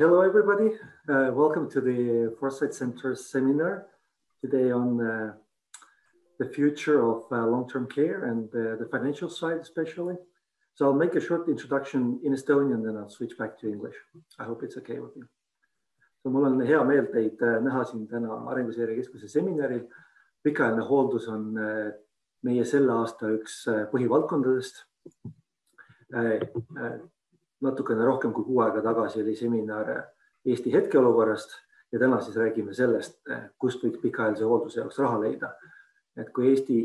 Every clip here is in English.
Hello, everybody. Welcome to the Foresight Center seminar today on the future of long-term care and the financial side especially. So I'll make a short introduction in Estonian and then I'll switch back to English. I hope it's okay with you. So mul on hea meel teid näha siin täna Arenguseire Keskuse seminaril. Pikaajaline hooldus on meie selle aasta üks põhivaldkondadest. Natukene rohkem kui 6 aega tagasi oli seminar Eesti hetkeolukorrast ja täna siis räägime sellest, kust võiks pikaajalise hoolduse jaoks raha leida. Et kui Eesti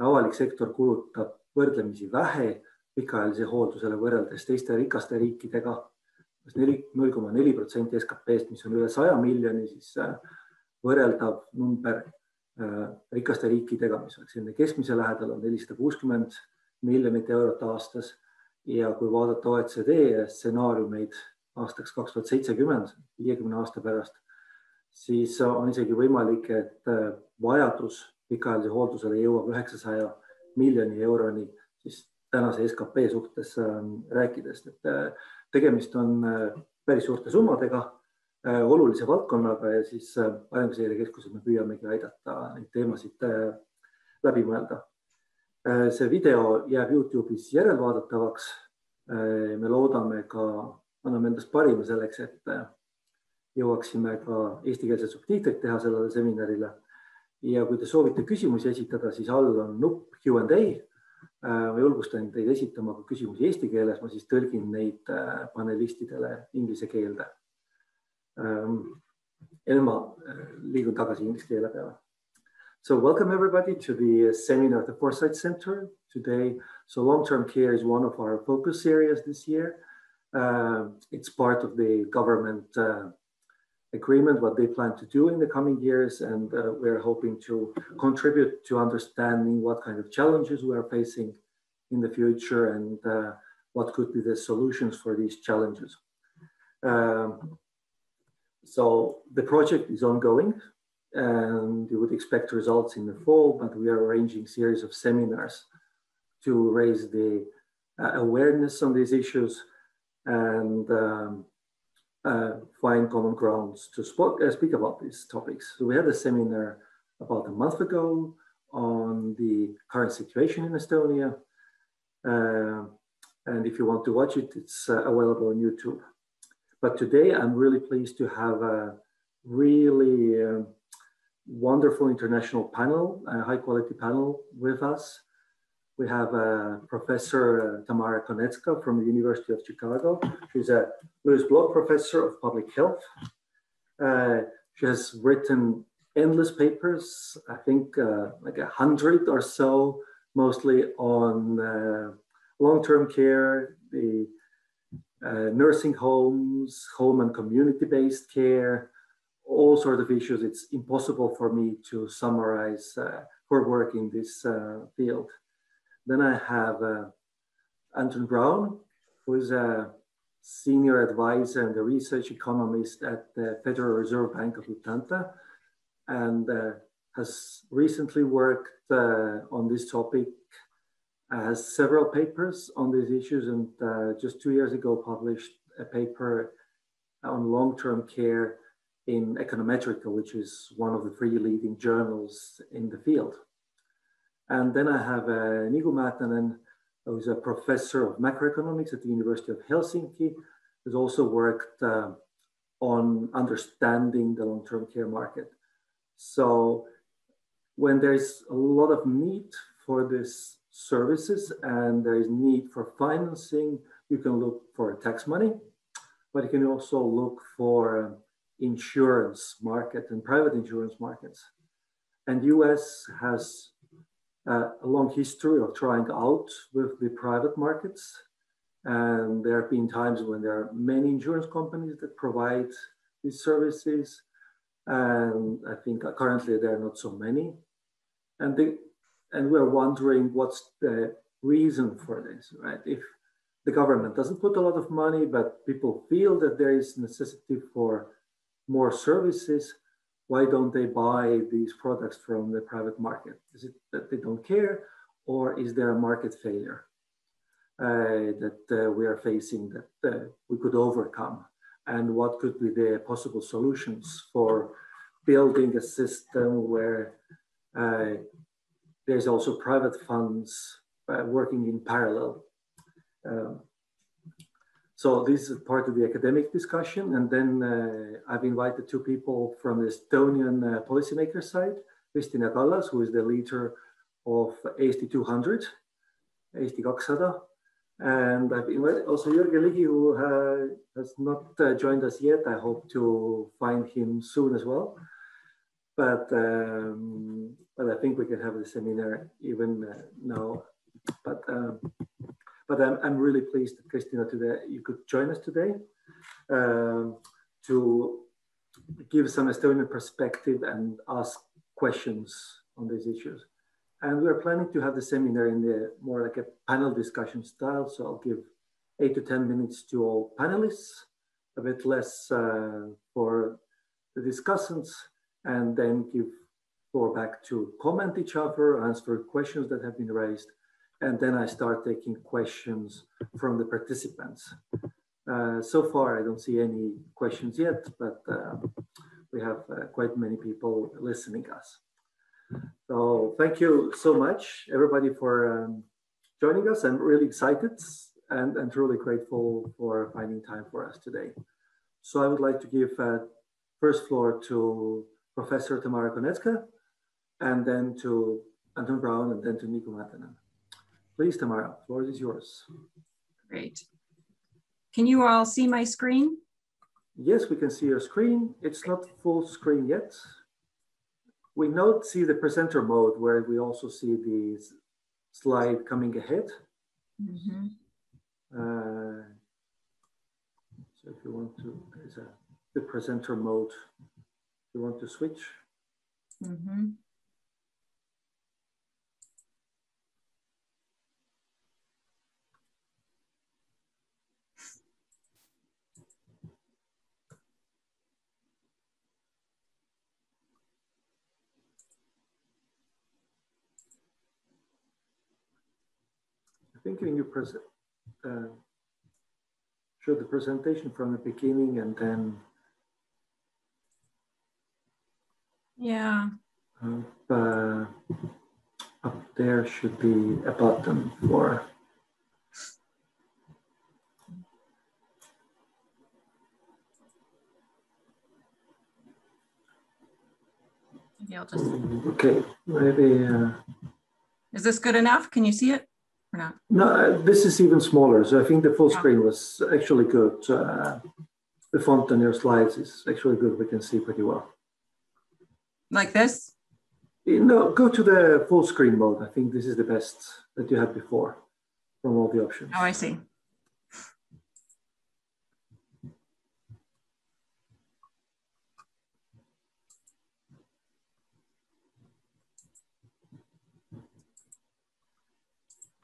avalik sektor kulutab võrdlemisi vähe pikaajalise hooldusele võrreldes teiste rikaste riikidega, 0,4% SKP-st, mis on üle 100 miljoni, siis võrreldav number rikaste riikidega, mis oleks enne keskmise lähedal, on 460 miljonit eurot aastas. Ja kui vaadata OECD stsenaariumeid aastaks 2070, 50 aasta pärast, siis on isegi võimalik, et vajadus pikaajalise hooldusele jõuab 900 miljoni euroni siis tänase SKP suhtes rääkides. Et tegemist on päris suurte summadega, olulise valdkonnaga ja siis Arenguseire Keskuses me püüamegi aidata neid teemasid läbi mõelda. See video jääb YouTube'is järelvaadatavaks. Me loodame ka, anname endast parima selleks, et jõuaksime ka eestikeelset subtiitrit teha sellele seminarile. Ja kui te soovite küsimusi esitada, siis all on nupp Q&A. Ma julgustan teid esitama ka küsimusi eesti keeles, ma siis tõlgin neid panelistidele inglise keelde. Ma liigun tagasi inglise keele peale. So welcome everybody to the seminar at the Foresight Center today. So long-term care is one of our focus areas this year. It's part of the government agreement, what they plan to do in the coming years. And we're hoping to contribute to understanding what kind of challenges we are facing in the future and what could be the solutions for these challenges. So the project is ongoing. And you would expect results in the fall, but we are arranging a series of seminars to raise the awareness on these issues and find common grounds to speak about these topics. So we had a seminar about a month ago on the current situation in Estonia. And if you want to watch it, it's available on YouTube. But today I'm really pleased to have a really wonderful international panel, a high quality panel with us. We have Professor Tamara Konetzka from the University of Chicago. She's a Lewis Block Professor of Public Health. She has written endless papers, I think like 100 or so, mostly on long-term care, the nursing homes, home and community-based care, all sorts of issues. It's impossible for me to summarize her work in this field. Then I have Anton Braun, who is a senior advisor and a research economist at the Federal Reserve Bank of Utanta, and has recently worked on this topic, has several papers on these issues, and just 2 years ago published a paper on long-term care in Econometrica, which is one of the 3 leading journals in the field. And then I have Niku Määtänen, who's a professor of macroeconomics at the University of Helsinki, who's also worked on understanding the long-term care market. So when there's a lot of need for these services and there is need for financing, you can look for tax money, but you can also look for insurance market and private insurance markets. And US has a long history of trying out with the private markets. And there have been times when there are many insurance companies that provide these services. And I think currently there are not so many. And we're wondering what's the reason for this, right? If the government doesn't put a lot of money, but people feel that there is necessity for more services, why don't they buy these products from the private market? Is it that they don't care, or is there a market failure that we are facing that we could overcome? and what could be the possible solutions for building a system where there's also private funds working in parallel. So this is part of the academic discussion. And then I've invited two people from the Estonian policymaker side, Kristina Kallas, who is the leader of Eesti 200, Eesti 200. And I've invited also Jürgen Ligi, who has not joined us yet. I hope to find him soon as well. But I think we can have the seminar even now. But I'm really pleased that Kristina, today you could join us today to give some Estonian perspective and ask questions on these issues. And we're planning to have the seminar in the more like a panel discussion style. So I'll give 8 to 10 minutes to all panelists, a bit less for the discussants, and then give floor back to comment each other, answer questions that have been raised. And then I start taking questions from the participants. So far, I don't see any questions yet, but we have quite many people listening us. So thank you so much, everybody, for joining us. I'm really excited and truly grateful for finding time for us today. So I would like to give first floor to Professor Tamara Konetzka, and then to Anton Braun, and then to Niku Määtänen. Please, Tamara, the floor is yours. Great. Can you all see my screen? Yes, we can see your screen. It's not full screen yet. We now see the presenter mode where we also see the slide coming ahead. Mm-hmm. So if you want to, there's the presenter mode. If you want to switch. Mm-hmm. I think when you show the presentation from the beginning and then yeah, up there should be a button for maybe I'll just okay, maybe is this good enough? Can you see it or not? No, this is even smaller. So I think the full screen was actually good. The font on your slides is actually good. We can see pretty well. Like this? No, go to the full screen mode. I think this is the best that you had before from all the options. Oh, I see.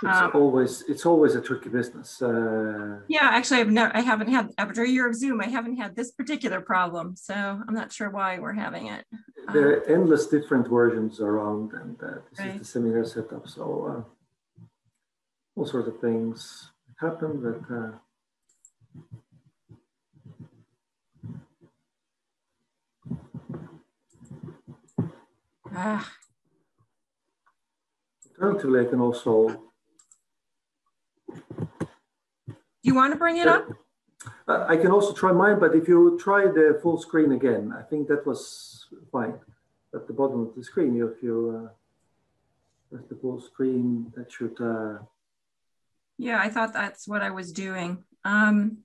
It's always a tricky business. Yeah, actually, I haven't had, after a year of Zoom, I haven't had this particular problem. So I'm not sure why we're having it. There are endless different versions around, and this right. is the seminar setup. So all sorts of things happen, but alternatively, I can also. Do you want to bring it up? I can also try mine, but if you try the full screen again, I think that was fine. At the bottom of the screen, if you press the full screen, that should. Yeah, I thought that's what I was doing. I'm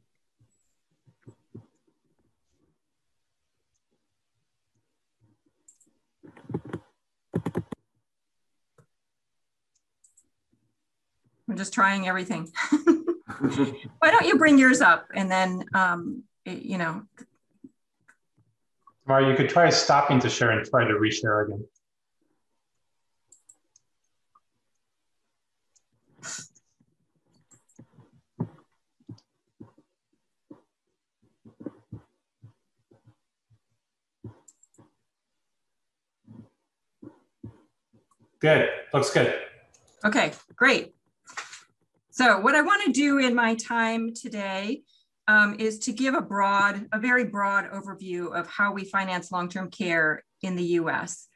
just trying everything. Why don't you bring yours up and then, you know. Tamara, you could try stopping to share and try to reshare again. Good, looks good. Okay, great. So what I want to do in my time today is to give a very broad overview of how we finance long-term care in the US.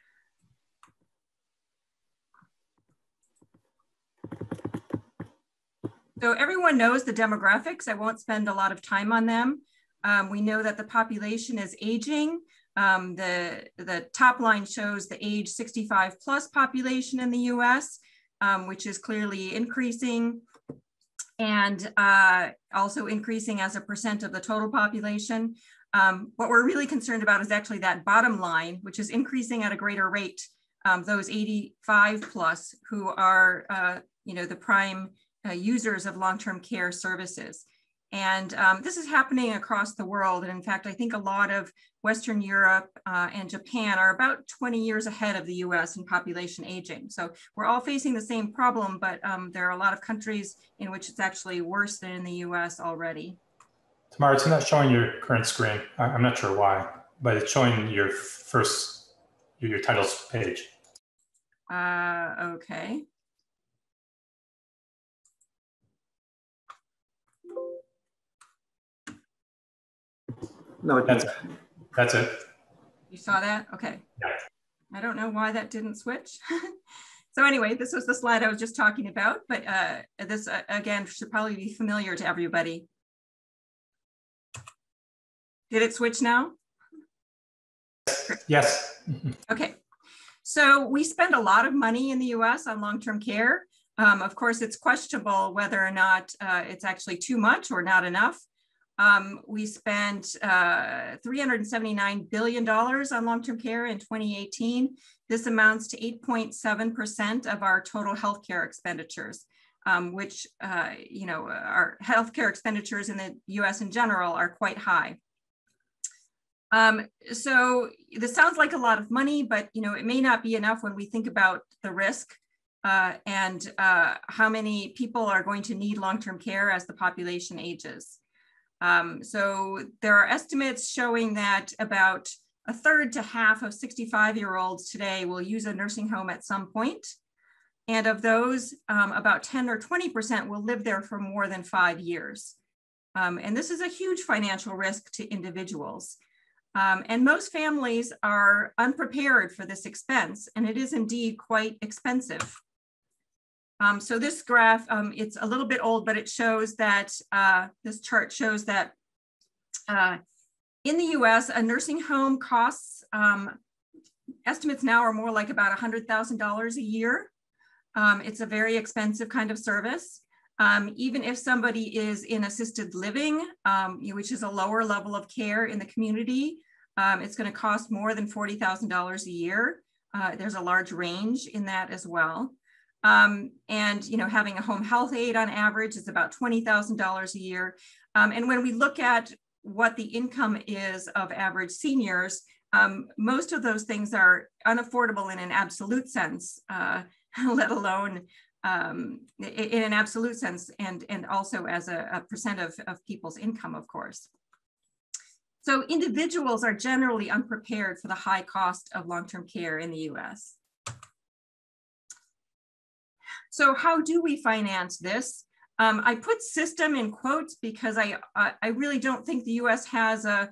So everyone knows the demographics. I won't spend a lot of time on them. We know that the population is aging. The top line shows the age 65 plus population in the US, which is clearly increasing, and also increasing as a percent of the total population. What we're really concerned about is actually that bottom line, which is increasing at a greater rate. Those 85 plus who are the prime users of long-term care services. And this is happening across the world. And in fact, I think a lot of Western Europe and Japan are about 20 years ahead of the US in population aging. So we're all facing the same problem, but there are a lot of countries in which it's actually worse than in the US already. Tamara, it's not showing your current screen. I'm not sure why, but it's showing your your titles page. Okay. No, that's it. You saw that? Okay. Yeah. I don't know why that didn't switch. So anyway, this was the slide I was just talking about, but this again should probably be familiar to everybody. Did it switch now? Yes. Okay. So we spend a lot of money in the US on long-term care. Of course, it's questionable whether or not it's actually too much or not enough. We spent $379 billion on long-term care in 2018. This amounts to 8.7% of our total healthcare expenditures, which, our healthcare expenditures in the US in general are quite high. So this sounds like a lot of money, but it may not be enough when we think about the risk and how many people are going to need long-term care as the population ages. So there are estimates showing that about a third to half of 65-year-olds today will use a nursing home at some point. And of those, about 10 or 20% will live there for more than 5 years. And this is a huge financial risk to individuals. And most families are unprepared for this expense, and it is indeed quite expensive. So this graph, it's a little bit old, but it shows that, this chart shows that in the US, a nursing home costs, estimates now are more like about $100,000 a year. It's a very expensive kind of service. Even if somebody is in assisted living, which is a lower level of care in the community, it's going to cost more than $40,000 a year. There's a large range in that as well. And having a home health aide on average is about $20,000 a year. And when we look at what the income is of average seniors, most of those things are unaffordable in an absolute sense, let alone in an absolute sense, and also as a percent of people's income, of course. So individuals are generally unprepared for the high cost of long-term care in the US. So how do we finance this? I put system in quotes because I really don't think the US has a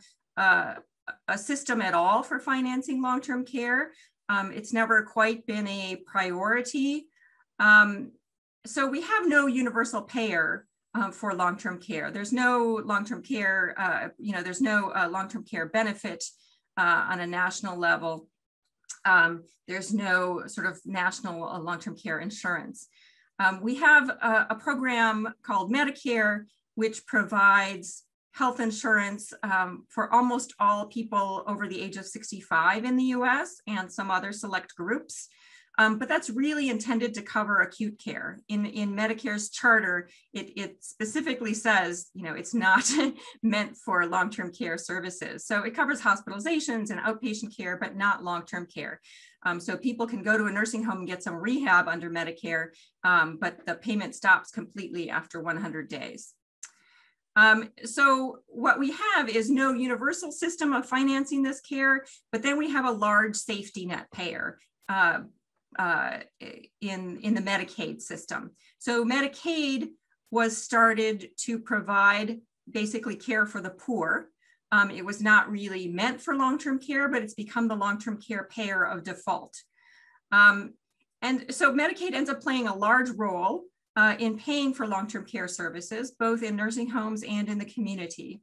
system at all for financing long-term care. It's never quite been a priority. So we have no universal payer for long-term care. There's no long-term care, there's no long-term care benefit on a national level. There's no sort of national long-term care insurance. We have a program called Medicare, which provides health insurance for almost all people over the age of 65 in the US and some other select groups. But that's really intended to cover acute care. In Medicare's charter, it specifically says, it's not meant for long-term care services. So it covers hospitalizations and outpatient care, but not long-term care. So people can go to a nursing home and get some rehab under Medicare, but the payment stops completely after 100 days. So what we have is no universal system of financing this care, but then we have a large safety net payer in the Medicaid system. So Medicaid was started to provide basically care for the poor. It was not really meant for long-term care, but it's become the long-term care payer of default. And so Medicaid ends up playing a large role in paying for long-term care services, both in nursing homes and in the community.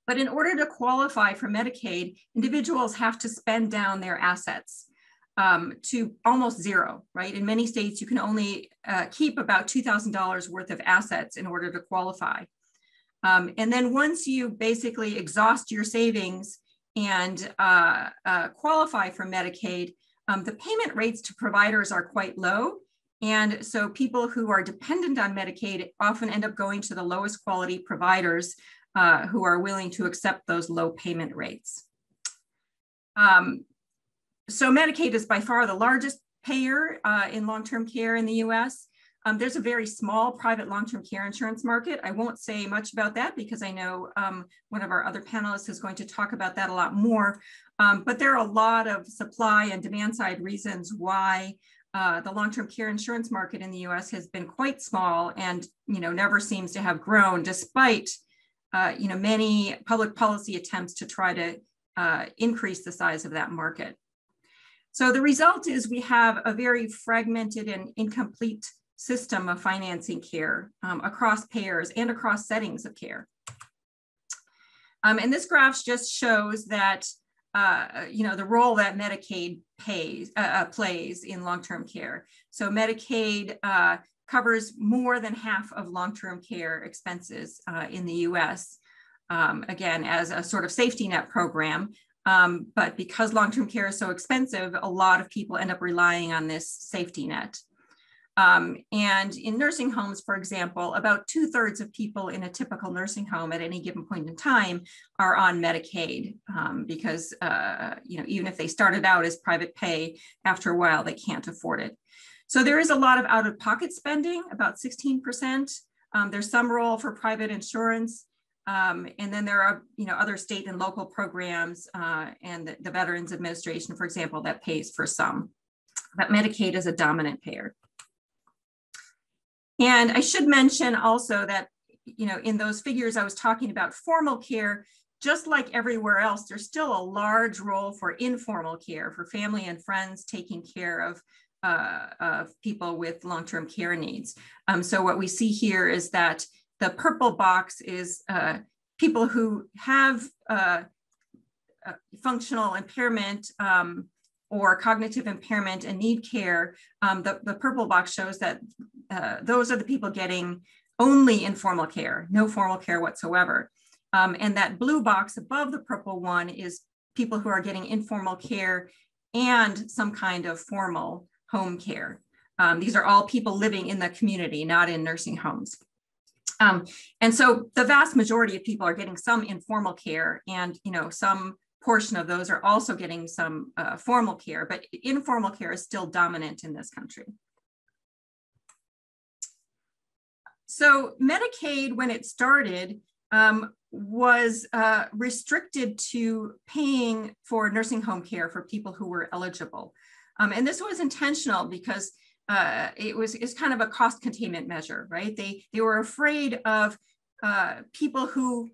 But in order to qualify for Medicaid, individuals have to spend down their assets to almost zero, right? In many states, you can only keep about $2,000 worth of assets in order to qualify. And then once you basically exhaust your savings and qualify for Medicaid, the payment rates to providers are quite low. And so people who are dependent on Medicaid often end up going to the lowest quality providers who are willing to accept those low payment rates. So Medicaid is by far the largest payer in long-term care in the US. There's a very small private long-term care insurance market. I won't say much about that because I know one of our other panelists is going to talk about that a lot more. But there are a lot of supply and demand side reasons why the long-term care insurance market in the US has been quite small and never seems to have grown despite many public policy attempts to try to increase the size of that market. So the result is we have a very fragmented and incomplete system of financing care across payers and across settings of care. And this graph just shows that the role that Medicaid plays in long-term care. So Medicaid covers more than half of long-term care expenses in the US, again, as a sort of safety net program. But because long-term care is so expensive, a lot of people end up relying on this safety net. And in nursing homes, for example, about 2/3 of people in a typical nursing home at any given point in time are on Medicaid because, even if they started out as private pay, after a while, they can't afford it. So there is a lot of out-of-pocket spending, about 16%. There's some role for private insurance. And then there are, other state and local programs and the Veterans Administration, for example, that pays for some. But Medicaid is a dominant payer. And I should mention also that, in those figures I was talking about formal care, just like everywhere else, there's still a large role for informal care, for family and friends taking care of people with long-term care needs. So what we see here is that the purple box is people who have functional impairment or cognitive impairment and need care. The purple box shows that those are the people getting only informal care, no formal care whatsoever. And that blue box above the purple one is people who are getting informal care and some kind of formal home care. These are all people living in the community, not in nursing homes. And so the vast majority of people are getting some informal care, and some portion of those are also getting some formal care, but informal care is still dominant in this country. So Medicaid, when it started, was restricted to paying for nursing home care for people who were eligible. And this was intentional because it's kind of a cost containment measure, right? They were afraid of people who,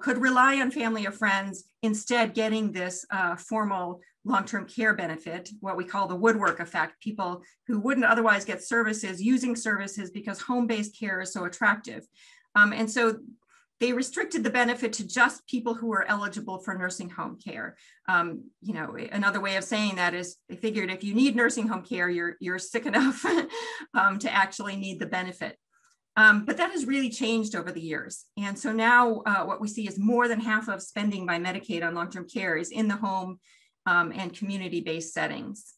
could rely on family or friends, instead getting this formal long-term care benefit, what we call the woodwork effect, people who wouldn't otherwise get services, using services because home-based care is so attractive. And so they restricted the benefit to just people who were eligible for nursing home care. Another way of saying that is they figured if you need nursing home care, you're sick enough to actually need the benefit. But that has really changed over the years. And so now what we see is more than half of spending by Medicaid on long-term care is in the home and community-based settings.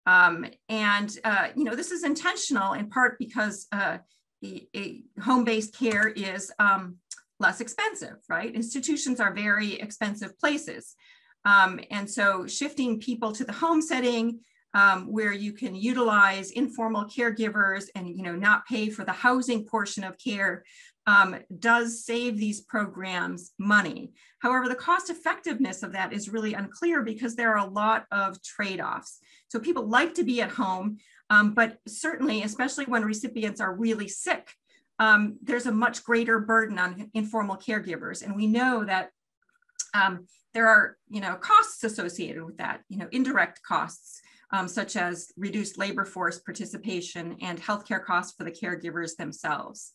This is intentional in part because home-based care is less expensive, right? Institutions are very expensive places. And so shifting people to the home setting where you can utilize informal caregivers and not pay for the housing portion of care does save these programs money. However, the cost effectiveness of that is really unclear because there are a lot of trade-offs. So people like to be at home, but certainly, especially when recipients are really sick, there's a much greater burden on informal caregivers. And we know that there are, costs associated with that, indirect costs, such as reduced labor force participation and healthcare costs for the caregivers themselves.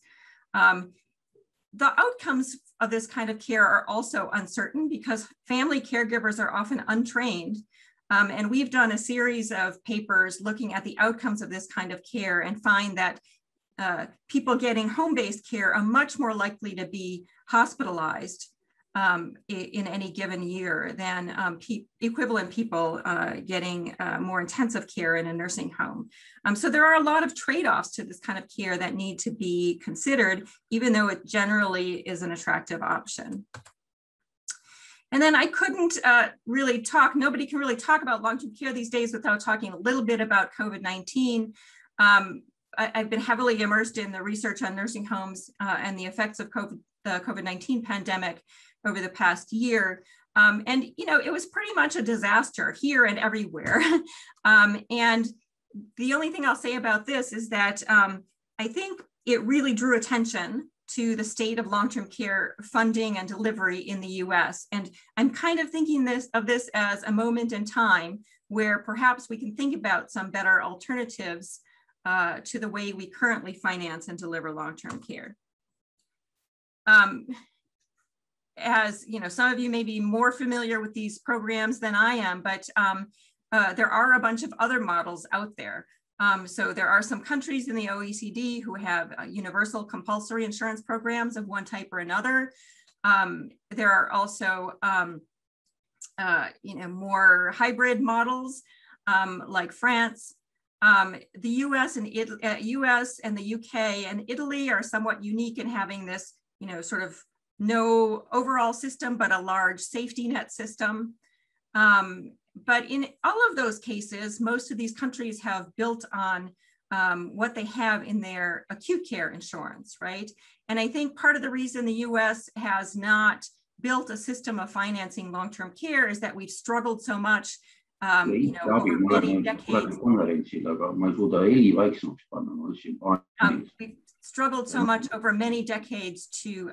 The outcomes of this kind of care are also uncertain because family caregivers are often untrained. And we've done a series of papers looking at the outcomes of this kind of care and find that people getting home-based care are much more likely to be hospitalized in any given year than equivalent people getting more intensive care in a nursing home. So there are a lot of trade-offs to this kind of care that need to be considered, even though it generally is an attractive option. And then I couldn't nobody can really talk about long-term care these days without talking a little bit about COVID-19. I've been heavily immersed in the research on nursing homes and the effects of the COVID-19 pandemic over the past year. And, it was pretty much a disaster here and everywhere. And the only thing I'll say about this is that I think it really drew attention to the state of long-term care funding and delivery in the US. And I'm kind of thinking of this as a moment in time where perhaps we can think about some better alternatives to the way we currently finance and deliver long-term care. As some of you may be more familiar with these programs than I am, but there are a bunch of other models out there. So there are some countries in the OECD who have universal compulsory insurance programs of one type or another. There are also more hybrid models like France. The US and the UK and Italy are somewhat unique in having this, sort of no overall system, but a large safety net system. But in all of those cases, most of these countries have built on what they have in their acute care insurance, right? And I think part of the reason the US has not built a system of financing long-term care is that we've struggled so much over many decades. We've struggled so much over many decades to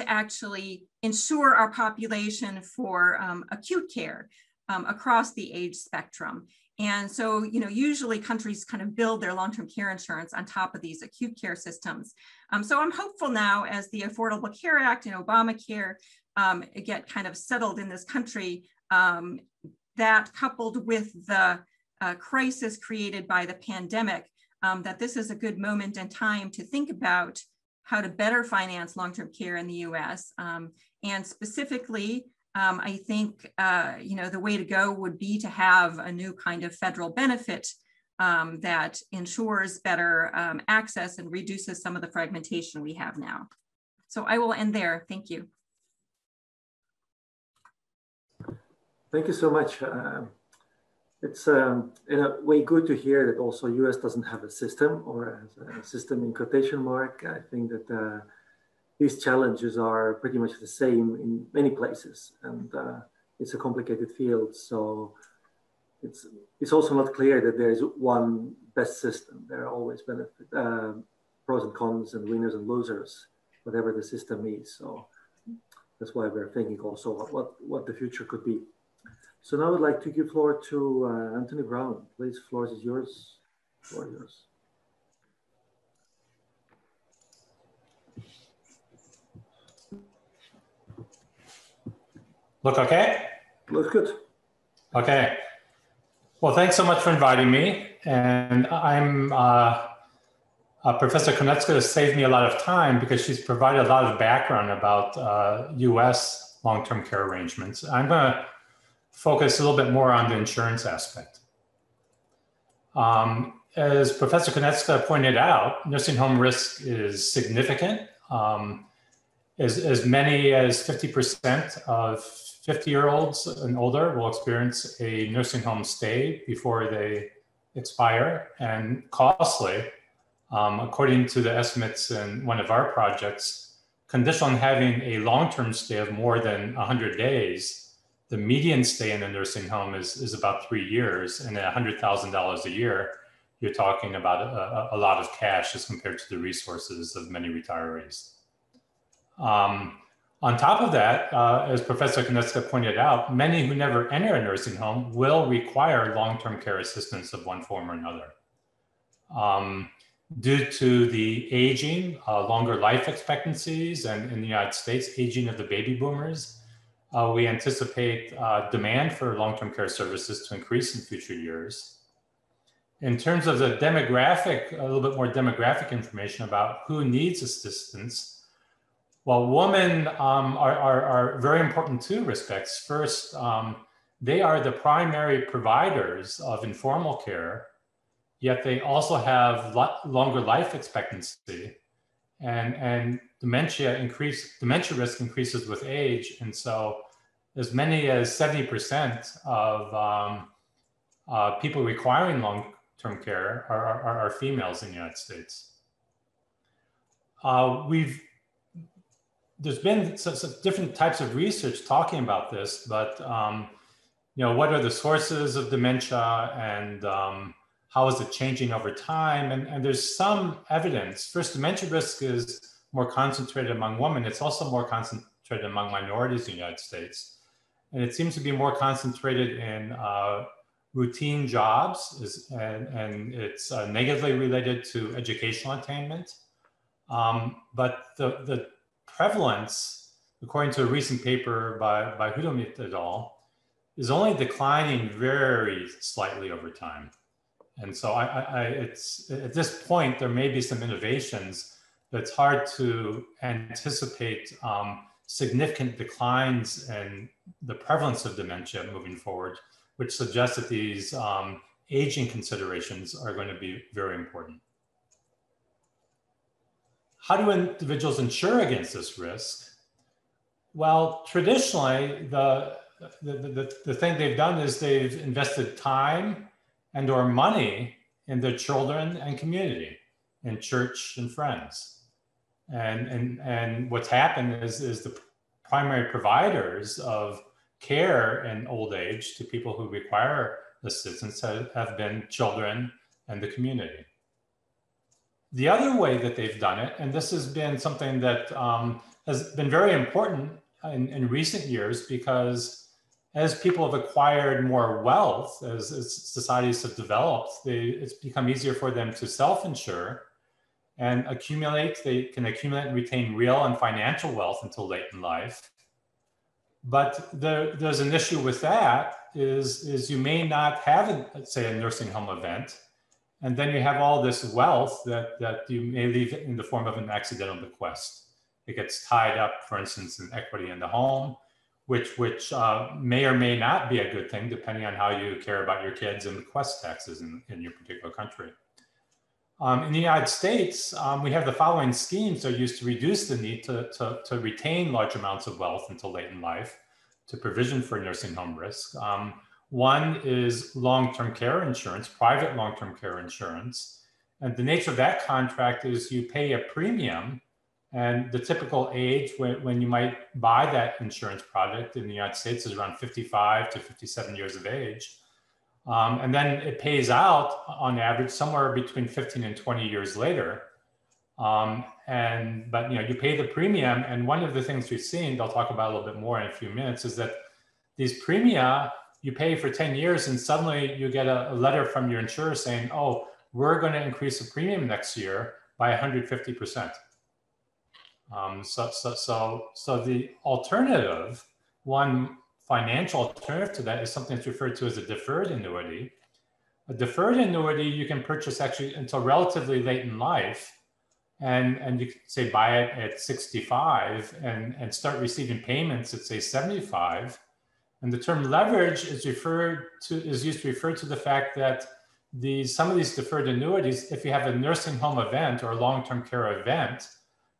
actually ensure our population for acute care across the age spectrum. And so, usually countries kind of build their long-term care insurance on top of these acute care systems. So I'm hopeful now as the Affordable Care Act and Obamacare get kind of settled in this country, that coupled with the crisis created by the pandemic, that this is a good moment in time to think about how to better finance long-term care in the US. And specifically, I think, the way to go would be to have a new kind of federal benefit that ensures better access and reduces some of the fragmentation we have now. So I will end there. Thank you. Thank you so much. It's in a way good to hear that also US doesn't have a system, or a system in quotation mark. I think that these challenges are pretty much the same in many places, and it's a complicated field. So it's also not clear that there is one best system. There are always pros and cons and winners and losers, whatever the system is. So that's why we're thinking also what the future could be. So now I'd like to give floor to Anton Braun. Please, floor is yours. Floor yours. Look okay? Looks good. Okay. Well, thanks so much for inviting me. And I'm Professor Konetzka has saved me a lot of time because she's provided a lot of background about US long-term care arrangements. I'm going to focus a little bit more on the insurance aspect. As Professor Konetzka pointed out, nursing home risk is significant. As many as 50% of 50-year-olds and older will experience a nursing home stay before they expire, and costly. According to the estimates in one of our projects, conditional on having a long-term stay of more than 100 days, the median stay in a nursing home is about 3 years, and at $100,000 a year, you're talking about a lot of cash as compared to the resources of many retirees. On top of that, as Professor Konetzka pointed out, many who never enter a nursing home will require long-term care assistance of one form or another. Due to the aging, longer life expectancies, and in the United States, aging of the baby boomers, we anticipate demand for long-term care services to increase in future years. In terms of the demographic, a little bit more demographic information about who needs assistance, well, women are very important in two respects. First, they are the primary providers of informal care, yet they also have longer life expectancy, and dementia risk increases with age. And so as many as 70% of people requiring long-term care are females in the United States. There's been some different types of research talking about this, but what are the sources of dementia, and how is it changing over time? And there's some evidence. First, dementia risk is more concentrated among women. It's also more concentrated among minorities in the United States. And it seems to be more concentrated in routine jobs, and it's negatively related to educational attainment. But the prevalence, according to a recent paper by Hudemith et al., is only declining very slightly over time. And so it's at this point, there may be some innovations, but it's hard to anticipate significant declines in the prevalence of dementia moving forward, which suggests that these aging considerations are going to be very important. How do individuals insure against this risk? Well, traditionally, the thing they've done is they've invested time and or money in their children and community, in church and friends. And what's happened is the primary providers of care in old age to people who require assistance have been children and the community. The other way that they've done it, and this has been something that has been very important in recent years, because as people have acquired more wealth, as societies have developed, it's become easier for them to self-insure and accumulate. They can accumulate and retain real and financial wealth until late in life. But there's an issue with that is you may not have, say, a nursing home event, and then you have all this wealth that you may leave in the form of an accidental bequest. It gets tied up, for instance, in equity in the home, which may or may not be a good thing, depending on how you care about your kids and bequest taxes in your particular country. In the United States, we have the following schemes that are used to reduce the need to retain large amounts of wealth until late in life to provision for nursing home risk. One is long-term care insurance, private long-term care insurance. And the nature of that contract is you pay a premium, and the typical age when you might buy that insurance product in the United States is around 55 to 57 years of age. And then it pays out on average somewhere between 15 and 20 years later. But you pay the premium, and one of the things we've seen, I'll talk about a little bit more in a few minutes, is that these premia, you pay for 10 years and suddenly you get a letter from your insurer saying, oh, we're going to increase the premium next year by 150%. So the alternative, one financial alternative to that, is something that's referred to as a deferred annuity. A deferred annuity you can purchase actually until relatively late in life, and you could say buy it at 65 and start receiving payments at say 75. And the term leverage is used to refer to the fact that some of these deferred annuities, if you have a nursing home event or a long-term care event,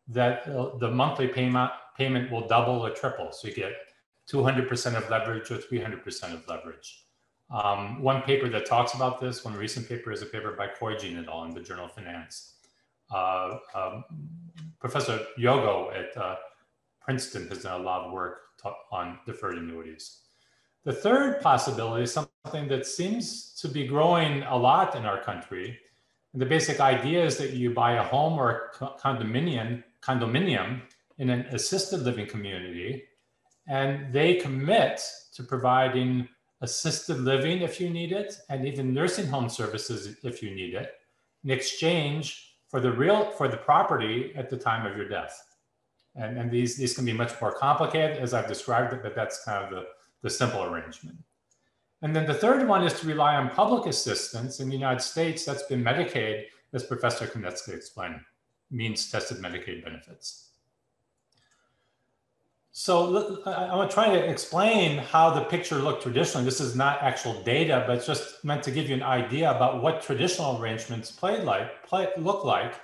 that the monthly payment will double or triple. So you get 200% of leverage or 300% of leverage. One paper that talks about this, one recent paper, is a paper by Koijin et al. In the Journal of Finance. Professor Yogo at Princeton has done a lot of work on deferred annuities. The third possibility is something that seems to be growing a lot in our country. And the basic idea is that you buy a home or a condominium in an assisted living community, and they commit to providing assisted living if you need it, and even nursing home services if you need it, in exchange for the property at the time of your death. And these can be much more complicated as I've described it, but that's kind of the simple arrangement. And then the third one is to rely on public assistance. In the United States, that's been Medicaid, as Professor Konetzka explained, means tested Medicaid benefits. So I want to try to explain how the picture looked traditionally. This is not actual data, but it's just meant to give you an idea about what traditional arrangements look like.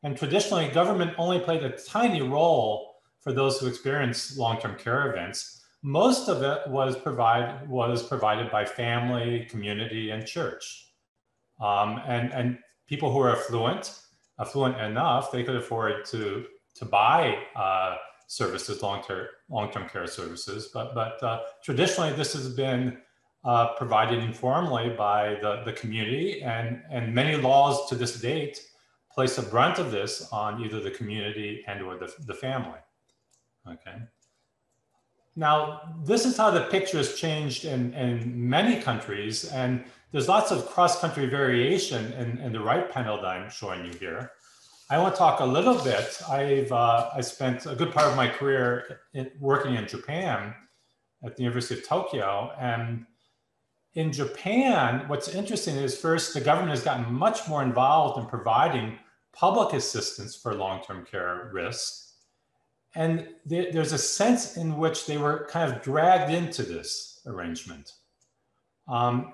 And traditionally, government only played a tiny role for those who experienced long-term care events. Most of it was provided by family, community, and church. And people who are affluent enough, they could afford to buy services, long-term care services. But traditionally, this has been provided informally by the community, and many laws to this date place the brunt of this on either the community and or the family. Okay. Now, this is how the picture has changed in many countries, and there's lots of cross-country variation in the right panel that I'm showing you here. I want to talk a little bit. I spent a good part of my career working in Japan at the University of Tokyo. And in Japan, what's interesting is first, the government has gotten much more involved in providing public assistance for long-term care risks. And there's a sense in which they were kind of dragged into this arrangement.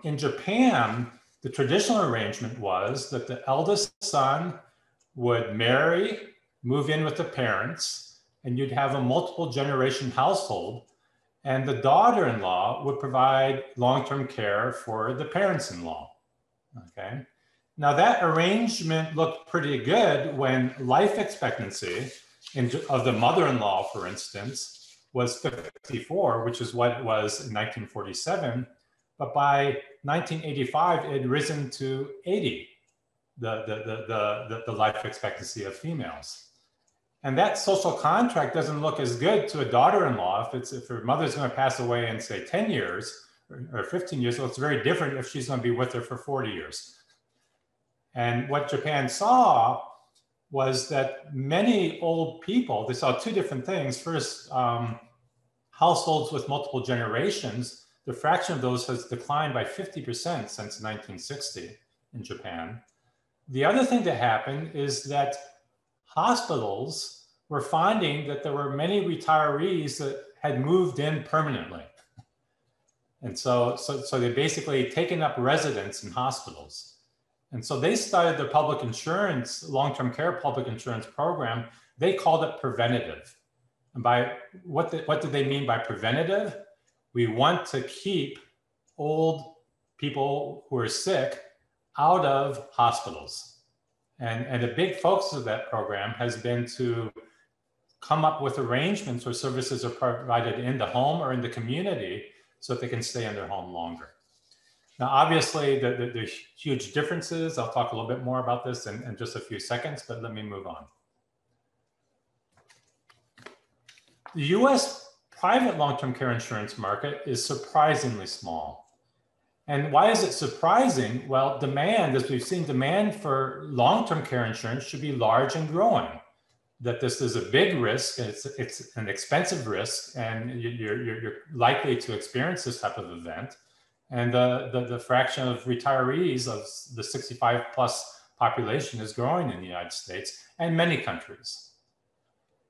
In Japan, the traditional arrangement was that the eldest son would marry, move in with the parents, and you'd have a multiple generation household. And the daughter-in-law would provide long-term care for the parents-in-law, okay? Now that arrangement looked pretty good when life expectancy of the mother-in-law, for instance, was 54, which is what it was in 1947. But by 1985, it had risen to 80, the life expectancy of females. And that social contract doesn't look as good to a daughter-in-law if her mother's going to pass away in, say, 10 years or 15 years. Well, it's very different if she's going to be with her for 40 years. And what Japan saw was that many old people, they saw two different things. First, households with multiple generations, the fraction of those has declined by 50% since 1960 in Japan. The other thing that happened is that hospitals were finding that there were many retirees that had moved in permanently. And so they basically taken up residence in hospitals. And so they started their public insurance, long-term care public insurance program. They called it preventative. And by what did they mean by preventative? We want to keep old people who are sick out of hospitals. And a big focus of that program has been to come up with arrangements where services are provided in the home or in the community so that they can stay in their home longer. Now, obviously, there's huge differences. I'll talk a little bit more about this in just a few seconds, but let me move on. The US private long-term care insurance market is surprisingly small. And why is it surprising? Well, demand, as we've seen, demand for long-term care insurance should be large and growing. That this is a big risk, and it's an expensive risk, and you're likely to experience this type of event. And the fraction of retirees of the 65 plus population is growing in the United States and many countries.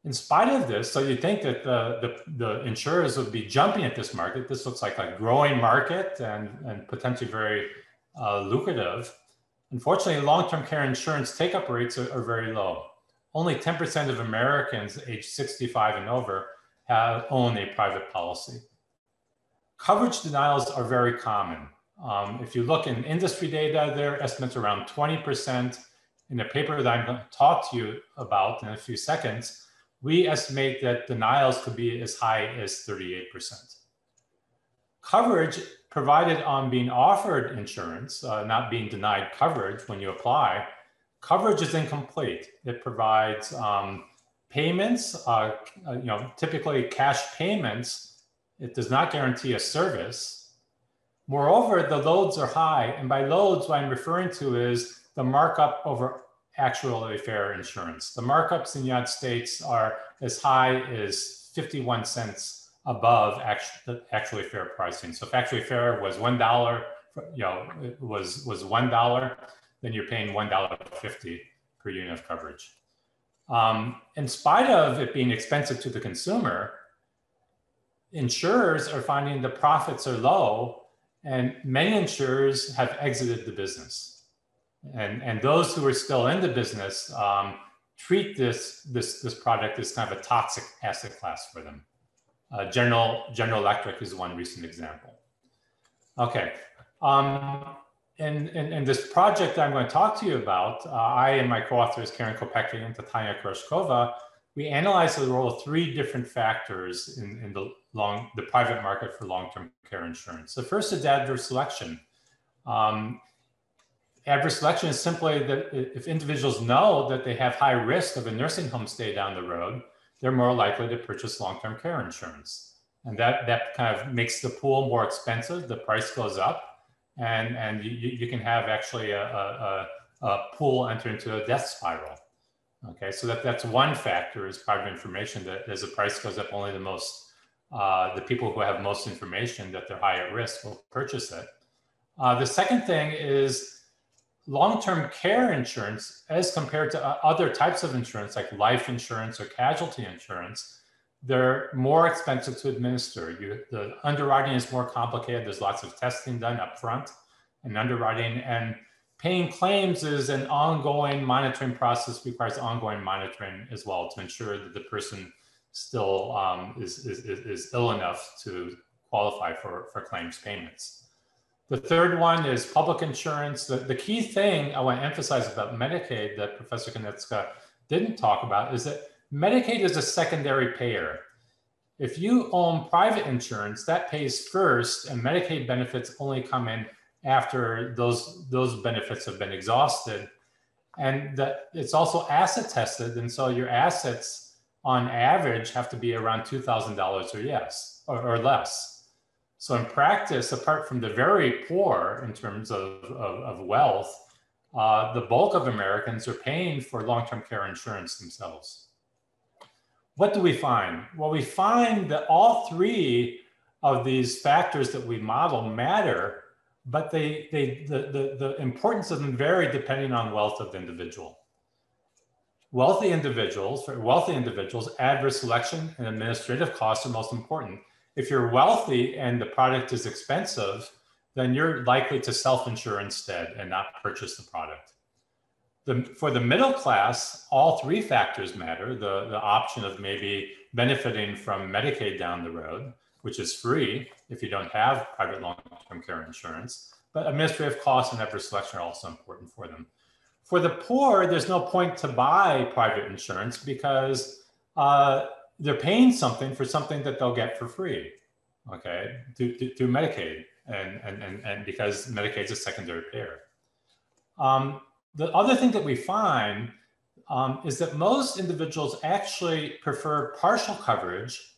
In spite of this, so you'd think that the insurers would be jumping at this market. This looks like a growing market and potentially very lucrative. Unfortunately, long-term care insurance take-up rates are very low. Only 10% of Americans aged 65 and over own a private policy. Coverage denials are very common. If you look in industry data, there are estimates around 20%. In a paper that I'm going to talk to you about in a few seconds, we estimate that denials could be as high as 38%. coverage provided on being offered insurance, not being denied coverage when you apply, coverage is incomplete. It provides payments, typically cash payments. It does not guarantee a service. Moreover, the loads are high. And by loads, what I'm referring to is the markup over actually fair insurance. The markups in the United States are as high as 51 cents above actually fair pricing. So if actually fair was $1, was $1, then you're paying $1.50 per unit of coverage. In spite of it being expensive to the consumer, insurers are finding the profits are low, and many insurers have exited the business. And those who are still in the business treat this product as kind of a toxic asset class for them. General Electric is one recent example. Okay, in this project that I'm going to talk to you about, I and my co-authors Karen Kopecki and Tatiana Koreshkova, we analyzed the role of 3 different factors in the private market for long-term care insurance. The first is adverse selection. Adverse selection is simply that if individuals know that they have high risk of a nursing home stay down the road, they're more likely to purchase long-term care insurance. And that kind of makes the pool more expensive, the price goes up, and you can have actually a pool enter into a death spiral. Okay, so that's one factor is private information, that as the price goes up, only the people who have most information that they're high at risk will purchase it. The second thing is long-term care insurance, as compared to other types of insurance like life insurance or casualty insurance, they're more expensive to administer. The underwriting is more complicated. There's lots of testing done up front and underwriting, and paying claims is an ongoing monitoring process, requires ongoing monitoring as well to ensure that the person still is ill enough to qualify for claims payments. The third one is public insurance. The key thing I want to emphasize about Medicaid that Professor Konetzka didn't talk about is that Medicaid is a secondary payer. If you own private insurance, that pays first, and Medicaid benefits only come in after those benefits have been exhausted. And that it's also asset tested, and so your assets on average have to be around $2,000 or less. So in practice, apart from the very poor in terms of wealth, the bulk of Americans are paying for long-term care insurance themselves. What do we find? Well, we find that all 3 of these factors that we model matter, but the importance of them vary depending on wealth of the individual. For wealthy individuals, adverse selection and administrative costs are most important. If you're wealthy and the product is expensive, then you're likely to self-insure instead and not purchase the product. For the middle class, all 3 factors matter. The option of maybe benefiting from Medicaid down the road, which is free if you don't have private long-term care insurance, but administrative costs and adverse selection are also important for them. For the poor, there's no point to buy private insurance because they're paying something for something that they'll get for free, okay, through Medicaid, and because Medicaid is a secondary payer. The other thing that we find is that most individuals actually prefer partial coverage,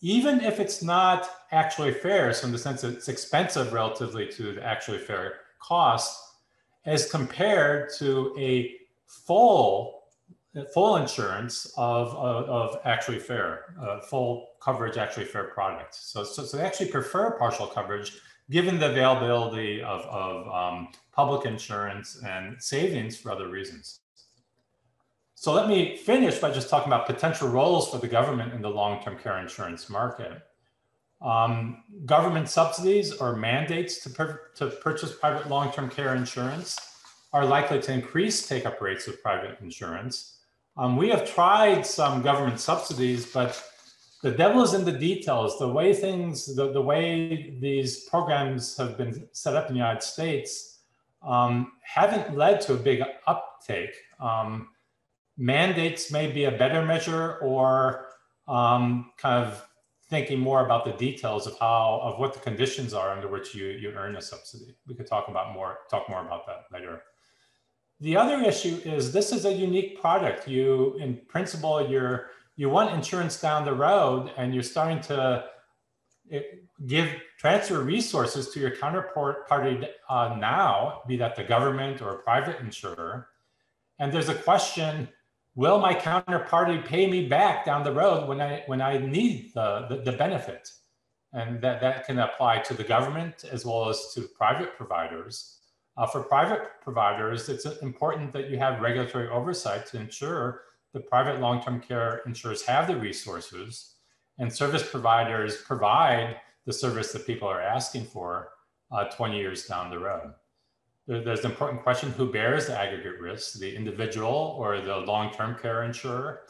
even if it's not actually fair, so in the sense that it's expensive relatively to the actually fair cost, as compared to a full insurance of actually fair, full coverage actually fair products. So they actually prefer partial coverage given the availability of public insurance and savings for other reasons. So let me finish by just talking about potential roles for the government in the long-term care insurance market. Government subsidies or mandates to purchase private long-term care insurance are likely to increase take-up rates of private insurance. We have tried some government subsidies, but the devil is in the details. The way these programs have been set up in the United States haven't led to a big uptake. Mandates may be a better measure, or kind of thinking more about the details of what the conditions are under which you earn a subsidy. We could talk more about that later. The other issue is this is a unique product. In principle, you want insurance down the road, and you're starting to transfer resources to your counterparty now, be that the government or a private insurer. And there's a question, will my counterparty pay me back down the road when I need the benefit? And that can apply to the government as well as to private providers. For private providers, it's important that you have regulatory oversight to ensure that private long-term care insurers have the resources and service providers provide the service that people are asking for 20 years down the road. There's an important question, who bears the aggregate risk, the individual or the long-term care insurer?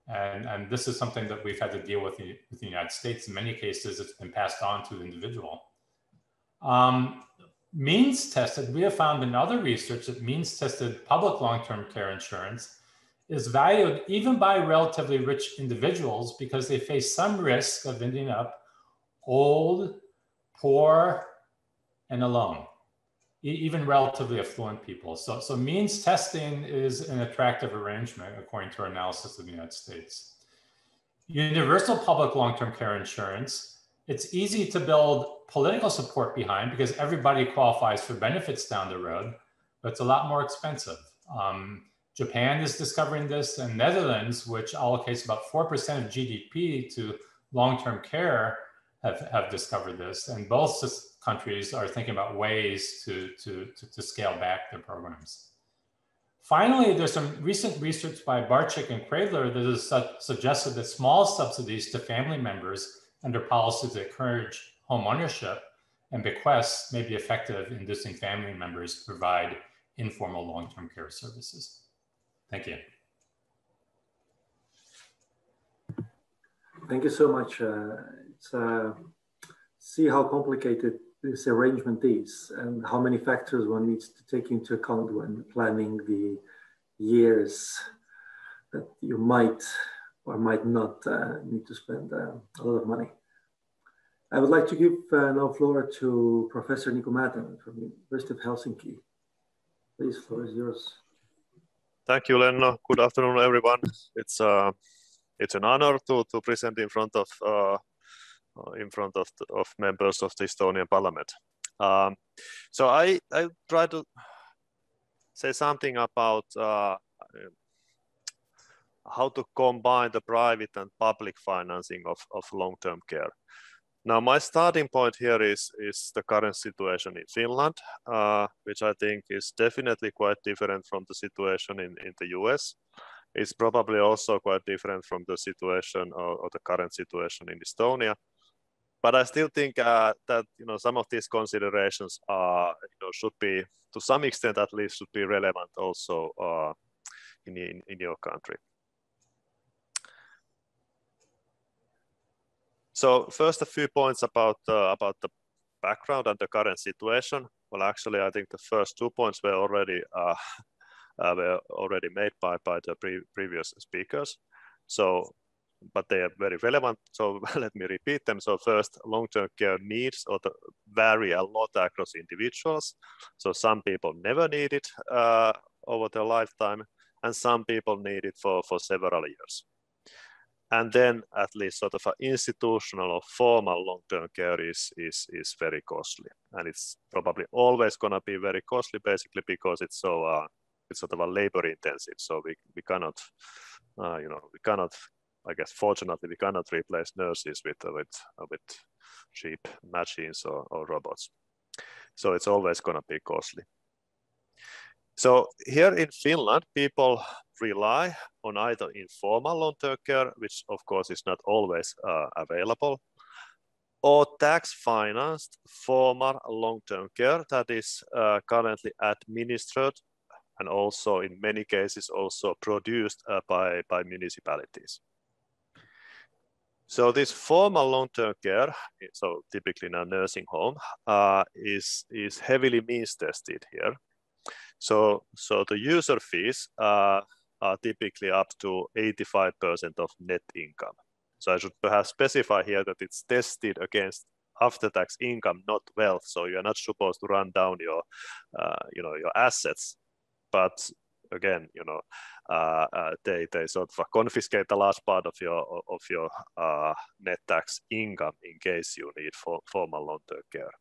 And this is something that we've had to deal with in the United States. In many cases, it's been passed on to the individual. Means tested, we have found in other research that means tested public long-term care insurance is valued even by relatively rich individuals because they face some risk of ending up old, poor, and alone, even relatively affluent people. So means testing is an attractive arrangement according to our analysis of the United States. Universal public long-term care insurance, it's easy to build political support behind because everybody qualifies for benefits down the road, but it's a lot more expensive. Japan is discovering this, and Netherlands, which allocates about 4% of GDP to long-term care, have discovered this. And both countries are thinking about ways to scale back their programs. Finally, there's some recent research by Barczyk and Kravler that has suggested that small subsidies to family members under policies that encourage home ownership and bequests may be effective in inducing family members to provide informal long-term care services. Thank you. Thank you so much. See how complicated this arrangement is and how many factors one needs to take into account when planning the years that you might or might not need to spend a lot of money. I would like to give now floor to Professor Niku Määtänen from the University of Helsinki. Please, floor is yours. Thank you, Lenno. Good afternoon, everyone. It's an honor to present in front of members of the Estonian Parliament. So I try to say something about how to combine the private and public financing of long-term care. Now, my starting point here is the current situation in Finland, which I think is definitely quite different from the situation in the US. It's probably also quite different from the situation or the current situation in Estonia. But I still think that some of these considerations should be, to some extent at least, should be relevant also in your country. So first, a few points about the background and the current situation. Well, actually, I think the first 2 points were already made by the previous speakers. So, but they are very relevant. So let me repeat them. So first, long-term care needs vary a lot across individuals. So some people never need it over their lifetime, and some people need it for several years. And then at least sort of an institutional or formal long-term care is very costly. And it's probably always going to be very costly, basically, because it's so it's sort of a labor intensive. So we cannot, I guess, fortunately, we cannot replace nurses with cheap machines or robots. So it's always going to be costly. So here in Finland, people rely on either informal long-term care, which of course is not always available, or tax-financed formal long-term care that is currently administered and also in many cases also produced by municipalities. So this formal long-term care, so typically in a nursing home, is heavily means tested here. So the user fees are typically up to 85% of net income. So I should perhaps specify here that it's tested against after-tax income, not wealth. So you're not supposed to run down your, your assets, but again, they sort of confiscate a large part of your net tax income in case you need formal long-term care.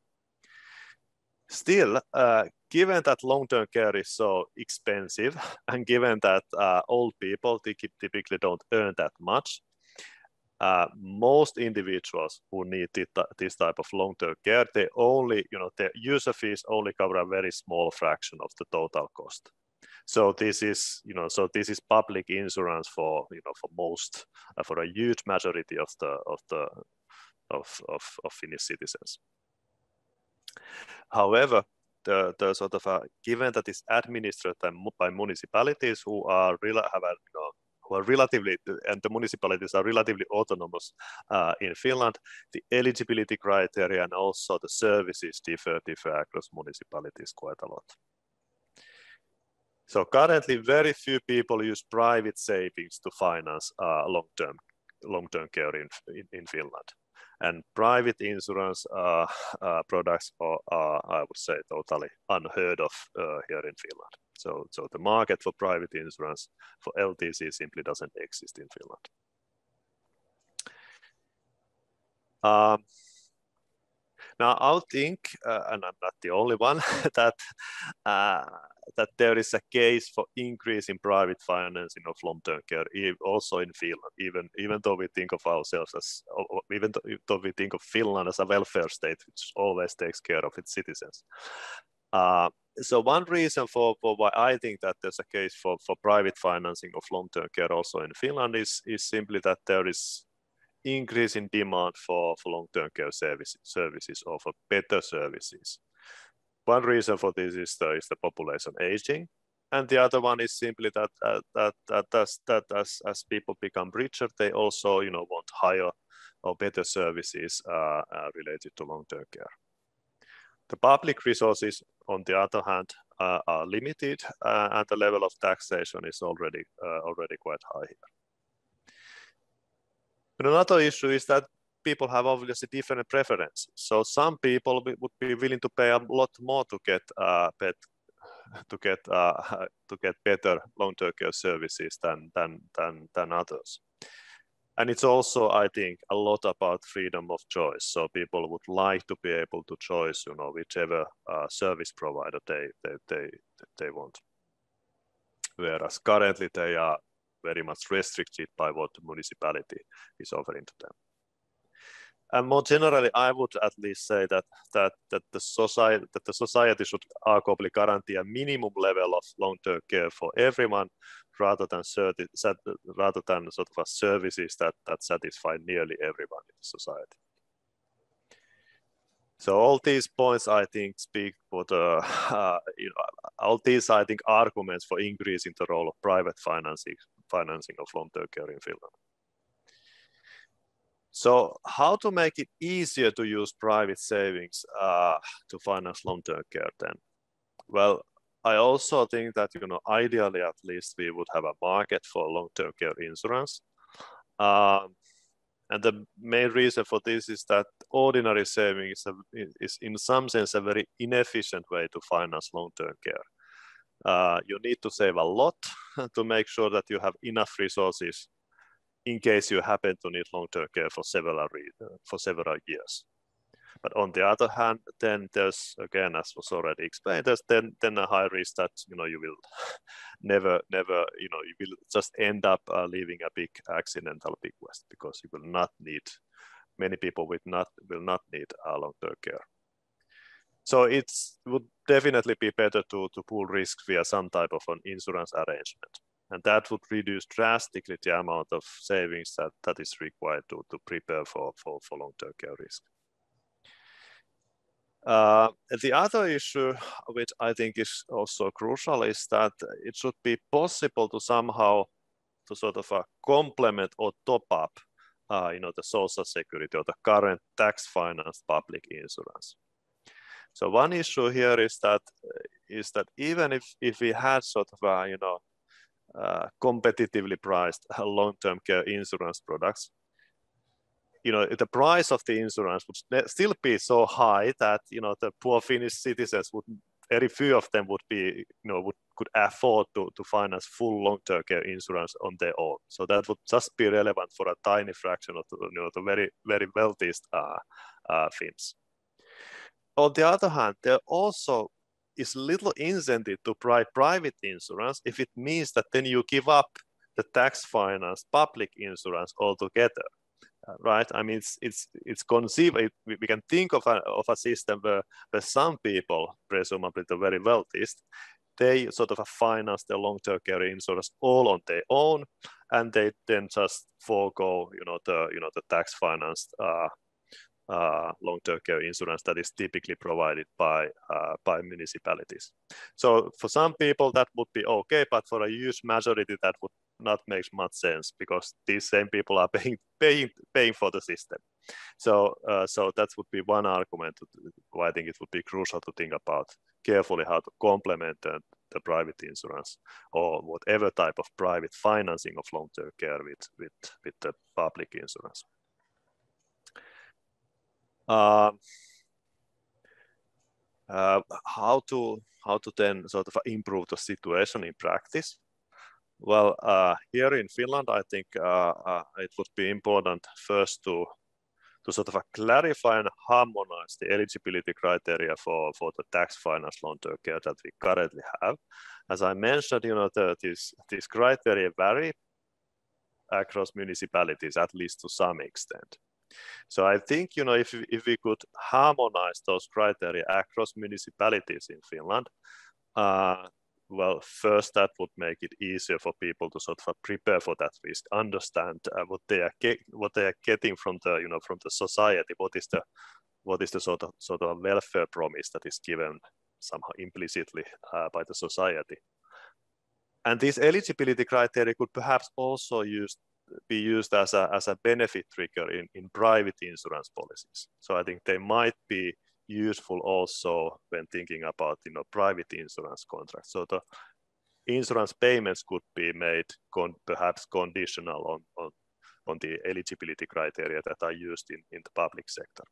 Still, given that long-term care is so expensive, and given that old people typically don't earn that much, most individuals who need this type of long-term care, they only, their user fees only cover a very small fraction of the total cost. So this is, this is public insurance for, for most, for a huge majority of Finnish citizens. However, the sort of given that it's administered by municipalities who are relatively, and the municipalities are relatively autonomous in Finland, the eligibility criteria and also the services differ across municipalities quite a lot. So currently, very few people use private savings to finance long-term care in Finland. And private insurance products are, I would say, totally unheard of here in Finland. So the market for private insurance for LTC simply doesn't exist in Finland. Now, I think, and I'm not the only one, that there is a case for increasing private financing of long-term care, also in Finland, even though we think of ourselves as, even though we think of Finland as a welfare state, which always takes care of its citizens. So one reason for why I think that there's a case for private financing of long-term care also in Finland is simply that there is increase in demand for long-term care services or for better services. One reason for this is the population aging, and the other one is simply that as people become richer, they also want higher or better services related to long-term care. The public resources, on the other hand, are limited, and the level of taxation is already quite high here. And another issue is that people have obviously different preferences. So some people would be willing to pay a lot more to get better long-term care services than others. And it's also, I think, a lot about freedom of choice. So people would like to be able to choose, whichever service provider they want. Whereas currently they are very much restricted by what the municipality is offering to them. And more generally, I would at least say that the society should arguably guarantee a minimum level of long-term care for everyone, rather than sort of services that satisfy nearly everyone in society. So all these points, I think, speak for the all these, I think, arguments for increasing the role of private financing of long-term care in Finland. So how to make it easier to use private savings to finance long-term care then? Well, I also think that, ideally at least we would have a market for long-term care insurance. And the main reason for this is that ordinary saving is in some sense a very inefficient way to finance long-term care. You need to save a lot to make sure that you have enough resources in case you happen to need long-term care for several years. But on the other hand, then there's, again, as was already explained, there's then a high risk that you will never you will just end up leaving a big accidental bequest, because you will not need, many people will not need long-term care. So it would definitely be better to pool risk via some type of an insurance arrangement. And that would reduce drastically the amount of savings that is required to prepare for long-term care risk. The other issue, which I think is also crucial, is that it should be possible to somehow sort of complement or top up the social security or the current tax-financed public insurance. So one issue here is that even if we had sort of competitively priced long-term care insurance products, the price of the insurance would still be so high that, the poor Finnish citizens would, very few of them would be, could afford to finance full long-term care insurance on their own. So that would just be relevant for a tiny fraction of the very, very wealthiest Finns. On the other hand, there also is little incentive to buy private insurance if it means that then you give up the tax-financed public insurance altogether. Right? I mean, it's conceivable. We can think of a system where some people, presumably the very wealthiest, they sort of finance their long-term care insurance all on their own, and they then just forego, the tax-financed long-term care insurance that is typically provided by municipalities. So for some people that would be okay, but for a huge majority that would not make much sense, because these same people are paying for the system. So that would be one argument why I think it would be crucial to think about carefully how to complement the private insurance or whatever type of private financing of long-term care with the public insurance. How to then sort of improve the situation in practice? Well, here in Finland, I think it would be important first to sort of clarify and harmonize the eligibility criteria for the tax-financed long-term care that we currently have. As I mentioned, these criteria vary across municipalities, at least to some extent. So I think, if we could harmonize those criteria across municipalities in Finland, well, first that would make it easier for people to sort of prepare for that risk, understand what they are getting from the society, what is the sort of welfare promise that is given somehow implicitly by the society. And these eligibility criteria could perhaps also be used as a benefit trigger in private insurance policies. So I think they might be useful also when thinking about private insurance contracts. So the insurance payments could be made perhaps conditional on the eligibility criteria that are used in the public sector.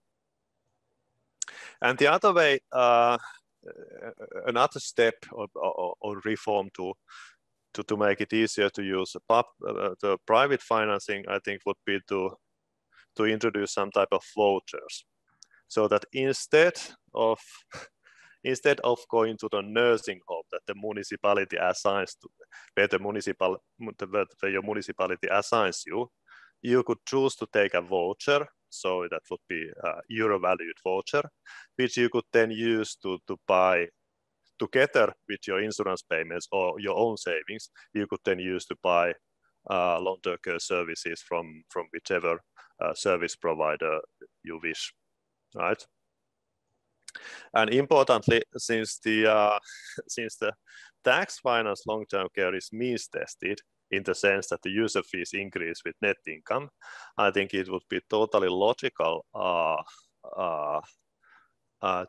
And the other way, another step or reform to make it easier to use the private financing, I think, would be to introduce some type of vouchers, so that instead of going to the nursing home that the municipality assigns to, where your municipality assigns you, you could choose to take a voucher. So that would be a euro-valued voucher, which you could then use to buy, together with your insurance payments or your own savings, you could then use to buy long-term care services from whichever service provider you wish, right? And importantly, since the tax-financed long-term care is means-tested, in the sense that the user fees increase with net income, I think it would be totally logical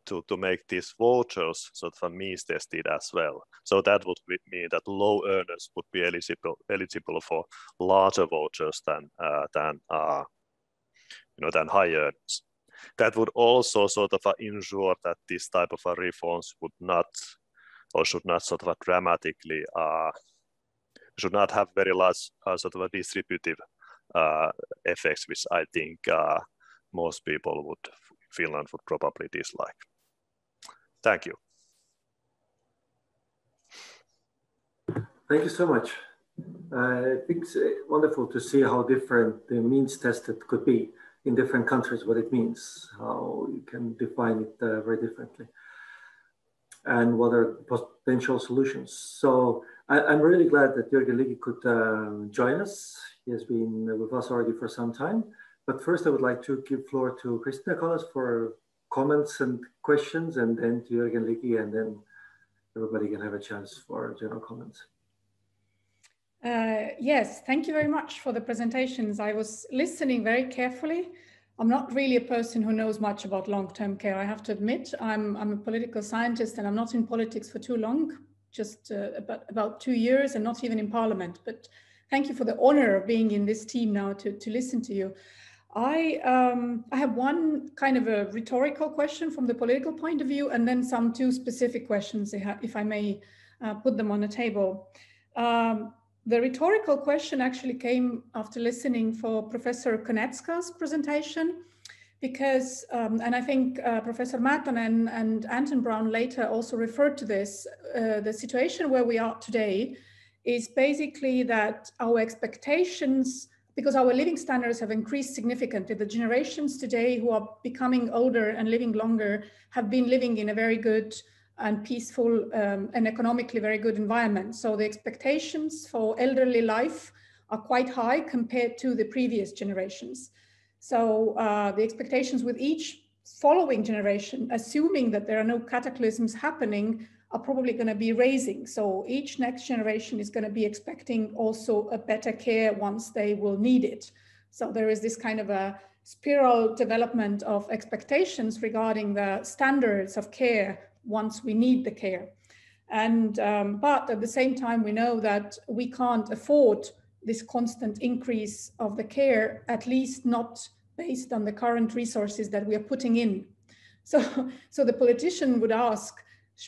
to make these vouchers sort of means-tested as well. So that would mean that low earners would be eligible for larger vouchers than high earners. That would also sort of ensure that this type of reforms would not, or should not sort of dramatically, should not have very large sort of a distributive effects, which I think most people in Finland would probably dislike. Thank you. Thank you so much. I think it's wonderful to see how different the means tested could be in different countries, what it means, how you can define it very differently, and what are potential solutions. So I'm really glad that Jürgen Ligi could join us. He has been with us already for some time. But first, I would like to give floor to Kristina Kallas for comments and questions, and then to Jürgen Ligi, and then everybody can have a chance for general comments. Yes, thank you very much for the presentations. I was listening very carefully. I'm not really a person who knows much about long-term care, I have to admit. I'm a political scientist, and I'm not in politics for too long, just about 2 years, and not even in parliament. But thank you for the honor of being in this team now to listen to you. I have one kind of a rhetorical question from the political point of view, and then two specific questions, if I may put them on the table. The rhetorical question actually came after listening for Professor Konetzka's presentation, because, and I think Professor Määtänen and Anton Braun later also referred to this, the situation where we are today is basically that our expectations, because our living standards have increased significantly. The generations today who are becoming older and living longer have been living in a very good and peaceful and economically very good environment. So the expectations for elderly life are quite high compared to the previous generations. So the expectations with each following generation, assuming that there are no cataclysms happening, are probably going to be raising. So each next generation is going to be expecting also a better care once they will need it. So there is this kind of a spiral development of expectations regarding the standards of care once we need the care. And but at the same time, we know that we can't afford this constant increase of the care, at least not based on the current resources that we are putting in. So the politician would ask,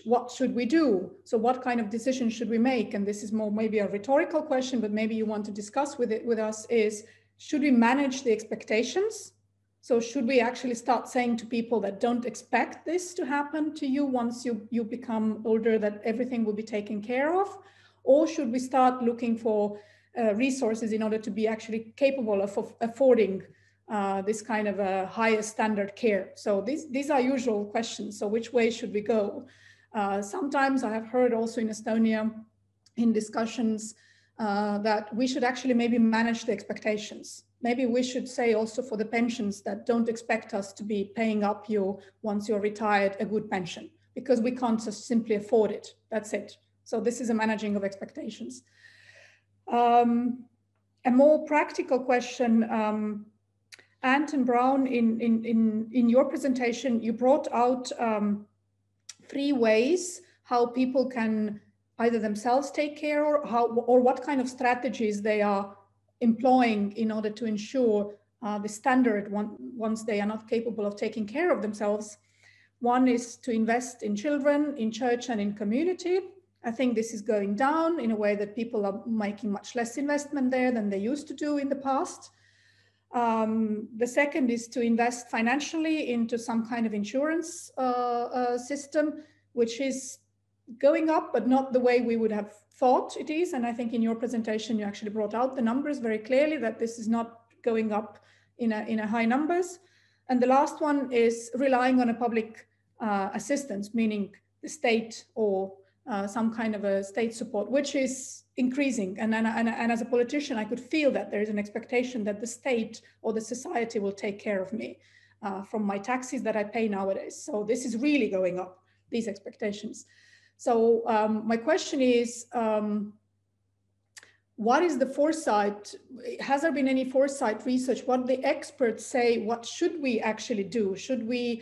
what should we do? So what kind of decision should we make? And this is more maybe a rhetorical question, but maybe you want to discuss with us is, should we manage the expectations? So should we actually start saying to people that don't expect this to happen to you once you become older, that everything will be taken care of? Or should we start looking for resources in order to be actually capable of affording this kind of a higher standard care? So these are usual questions. So which way should we go? Sometimes I have heard also in Estonia in discussions that we should actually maybe manage the expectations. Maybe we should say also for the pensions that don't expect us to be paying up you once you're retired a good pension, because we can't just simply afford it. That's it. So this is a managing of expectations. A more practical question, Anton Braun, in your presentation, you brought out 3 ways how people can either themselves take care or what kind of strategies they are employing in order to ensure the standard once they are not capable of taking care of themselves. One is to invest in children, in church and in community. I think this is going down in a way that people are making much less investment there than they used to do in the past. The second is to invest financially into some kind of insurance system, which is going up, but not the way we would have thought it is. And I think in your presentation, you actually brought out the numbers very clearly that this is not going up in a high numbers. And the last one is relying on a public assistance, meaning the state or some kind of a state support, which is increasing. And as a politician, I could feel that there is an expectation that the state or the society will take care of me from my taxes that I pay nowadays. So this is really going up, these expectations. So my question is, what is the foresight? Has there been any foresight research? What the experts say, what should we actually do? Should we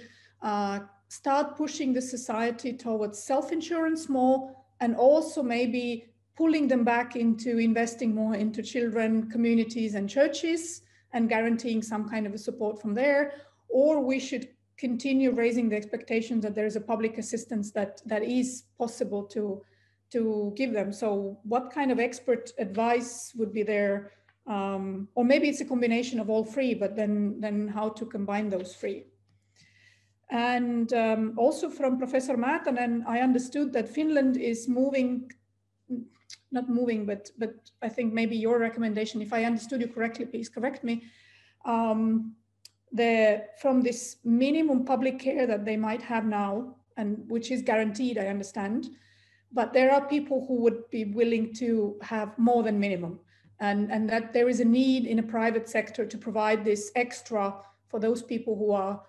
start pushing the society towards self-insurance more, and also maybe pulling them back into investing more into children, communities and churches and guaranteeing some kind of a support from there? Or we should continue raising the expectations that there is a public assistance that is possible to give them. So what kind of expert advice would be there? Or maybe it's a combination of all 3, but then how to combine those 3? And also from Professor Määtänen, I understood that Finland is moving, not moving, but I think maybe your recommendation, if I understood you correctly, please correct me, from this minimum public care that they might have now, and which is guaranteed, I understand, but there are people who would be willing to have more than minimum, and that there is a need in a private sector to provide this extra for those people who are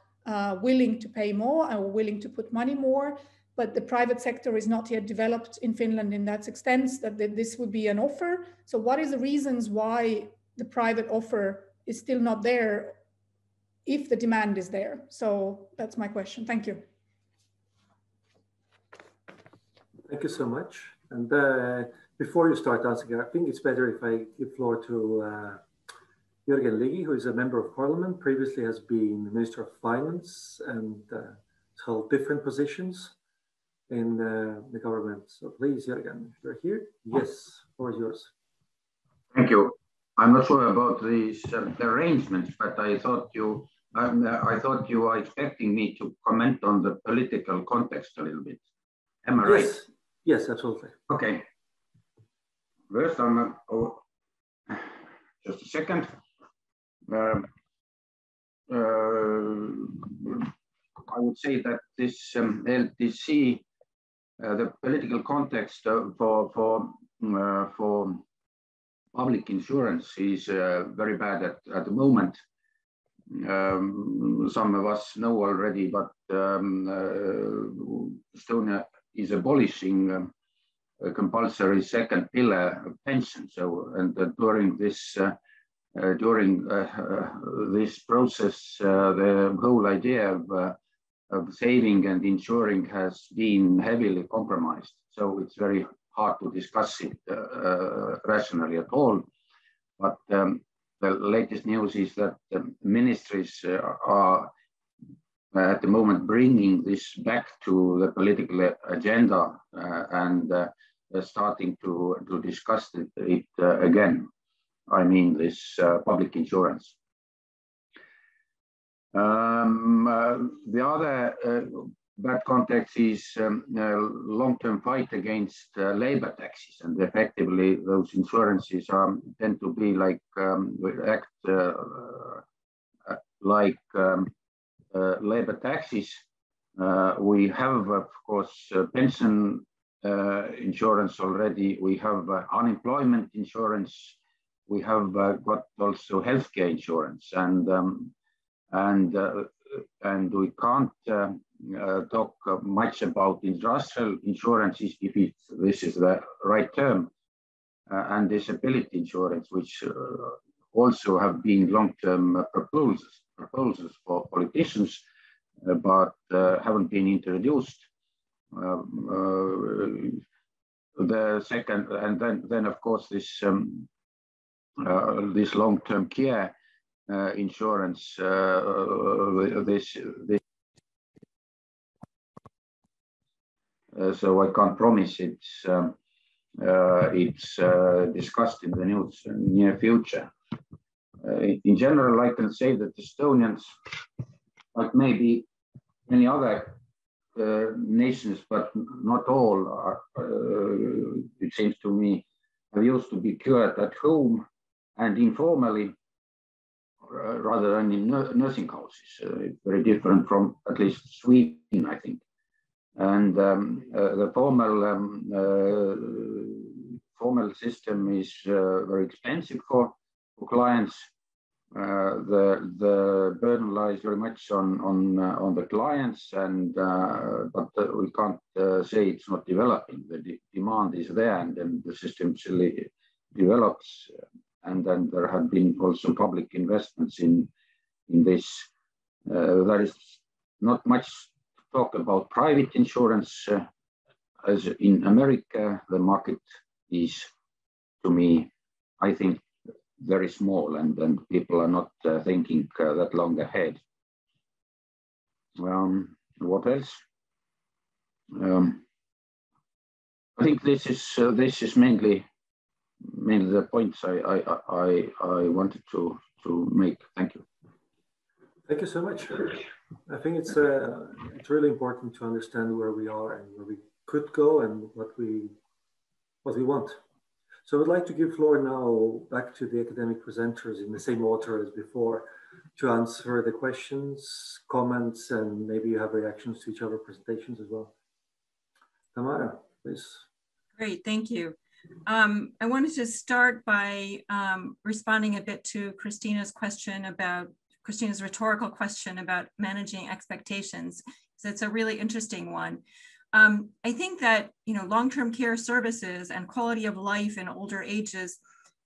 willing to pay more or willing to put money more, but the private sector is not yet developed in Finland in that extent that this would be an offer. So what is the reasons why the private offer is still not there if the demand is there? So that's my question. Thank you. Thank you so much. And before you start answering, I think it's better if I give floor to Jürgen Ligi, who is a member of parliament, previously has been Minister of Finance and held different positions in the government. So please, Jürgen, if you're here, yes, floor is yours. Thank you. I'm not sure about these arrangements, but I thought you were expecting me to comment on the political context a little bit. Am I right? Yes, absolutely. Okay. First, just a second. I would say that this LTC, the political context for public insurance is very bad at the moment. Some of us know already, but Estonia is abolishing compulsory second pillar pension. So, and during this process, the whole idea of saving and insuring has been heavily compromised. So it's very hard to discuss it rationally at all. But the latest news is that the ministries are at the moment bringing this back to the political agenda and starting to discuss it again. I mean, this public insurance. The other bad context is long-term fight against labor taxes, and effectively those insurances tend to be like act like labor taxes. We have, of course, pension insurance already. We have unemployment insurance. We have got also healthcare insurance, and we can't talk much about industrial insurance if this is the right term, and disability insurance, which also have been long-term proposals for politicians, but haven't been introduced. The second, and then of course this this long-term care insurance, so I can't promise it's discussed in the near future. In general, I can say that Estonians, like maybe many other nations, but not all, are, it seems to me, have used to be cured at home and informally, rather than in nursing houses. It's very different from at least Sweden, I think. And the formal system is very expensive for clients. The burden lies very much on the clients, and but we can't say it's not developing. The demand is there, and then the system actually develops. And then there have been also public investments in this. There is not much talk about private insurance. As in America, the market is, to me, I think, very small, and people are not thinking that long ahead. What else? I think this is mainly the points I wanted to make. Thank you. Thank you so much. I think it's really important to understand where we are and where we could go and what we want. So I would like to give floor now back to the academic presenters in the same order as before to answer the questions, comments, and maybe you have reactions to each other's presentations as well. Tamara, please. Great, thank you. I wanted to start by responding a bit to Kristina's rhetorical question about managing expectations. So it's a really interesting one. I think that, long-term care services and quality of life in older ages,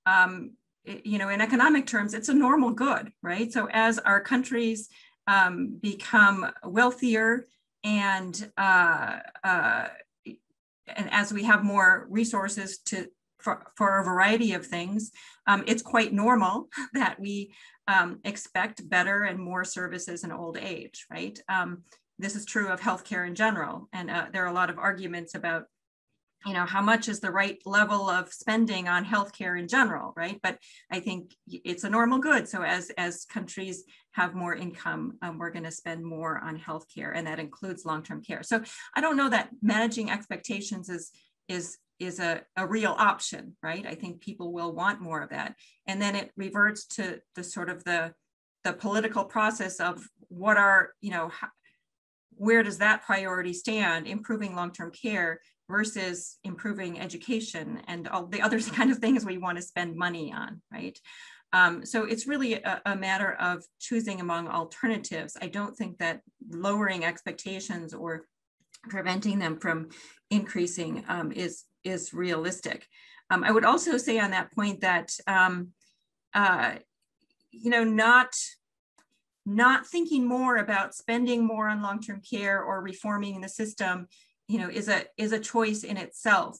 in economic terms, it's a normal good, right? So as our countries become wealthier and as we have more resources to for a variety of things. It's quite normal that we expect better and more services in old age, right? This is true of healthcare in general. And there are a lot of arguments about, you know, how much is the right level of spending on healthcare in general, right? But I think it's a normal good. So as countries have more income, we're going to spend more on healthcare, and that includes long-term care. So I don't know that managing expectations is a real option, right? I think people will want more of that. And then it reverts to the sort of the political process of what are, you know, where does that priority stand, improving long-term care versus improving education and all the other kind of things we want to spend money on, right? So it's really a matter of choosing among alternatives. I don't think that lowering expectations or preventing them from increasing is realistic. I would also say on that point that you know, not thinking more about spending more on long-term care or reforming the system, you know, is a choice in itself.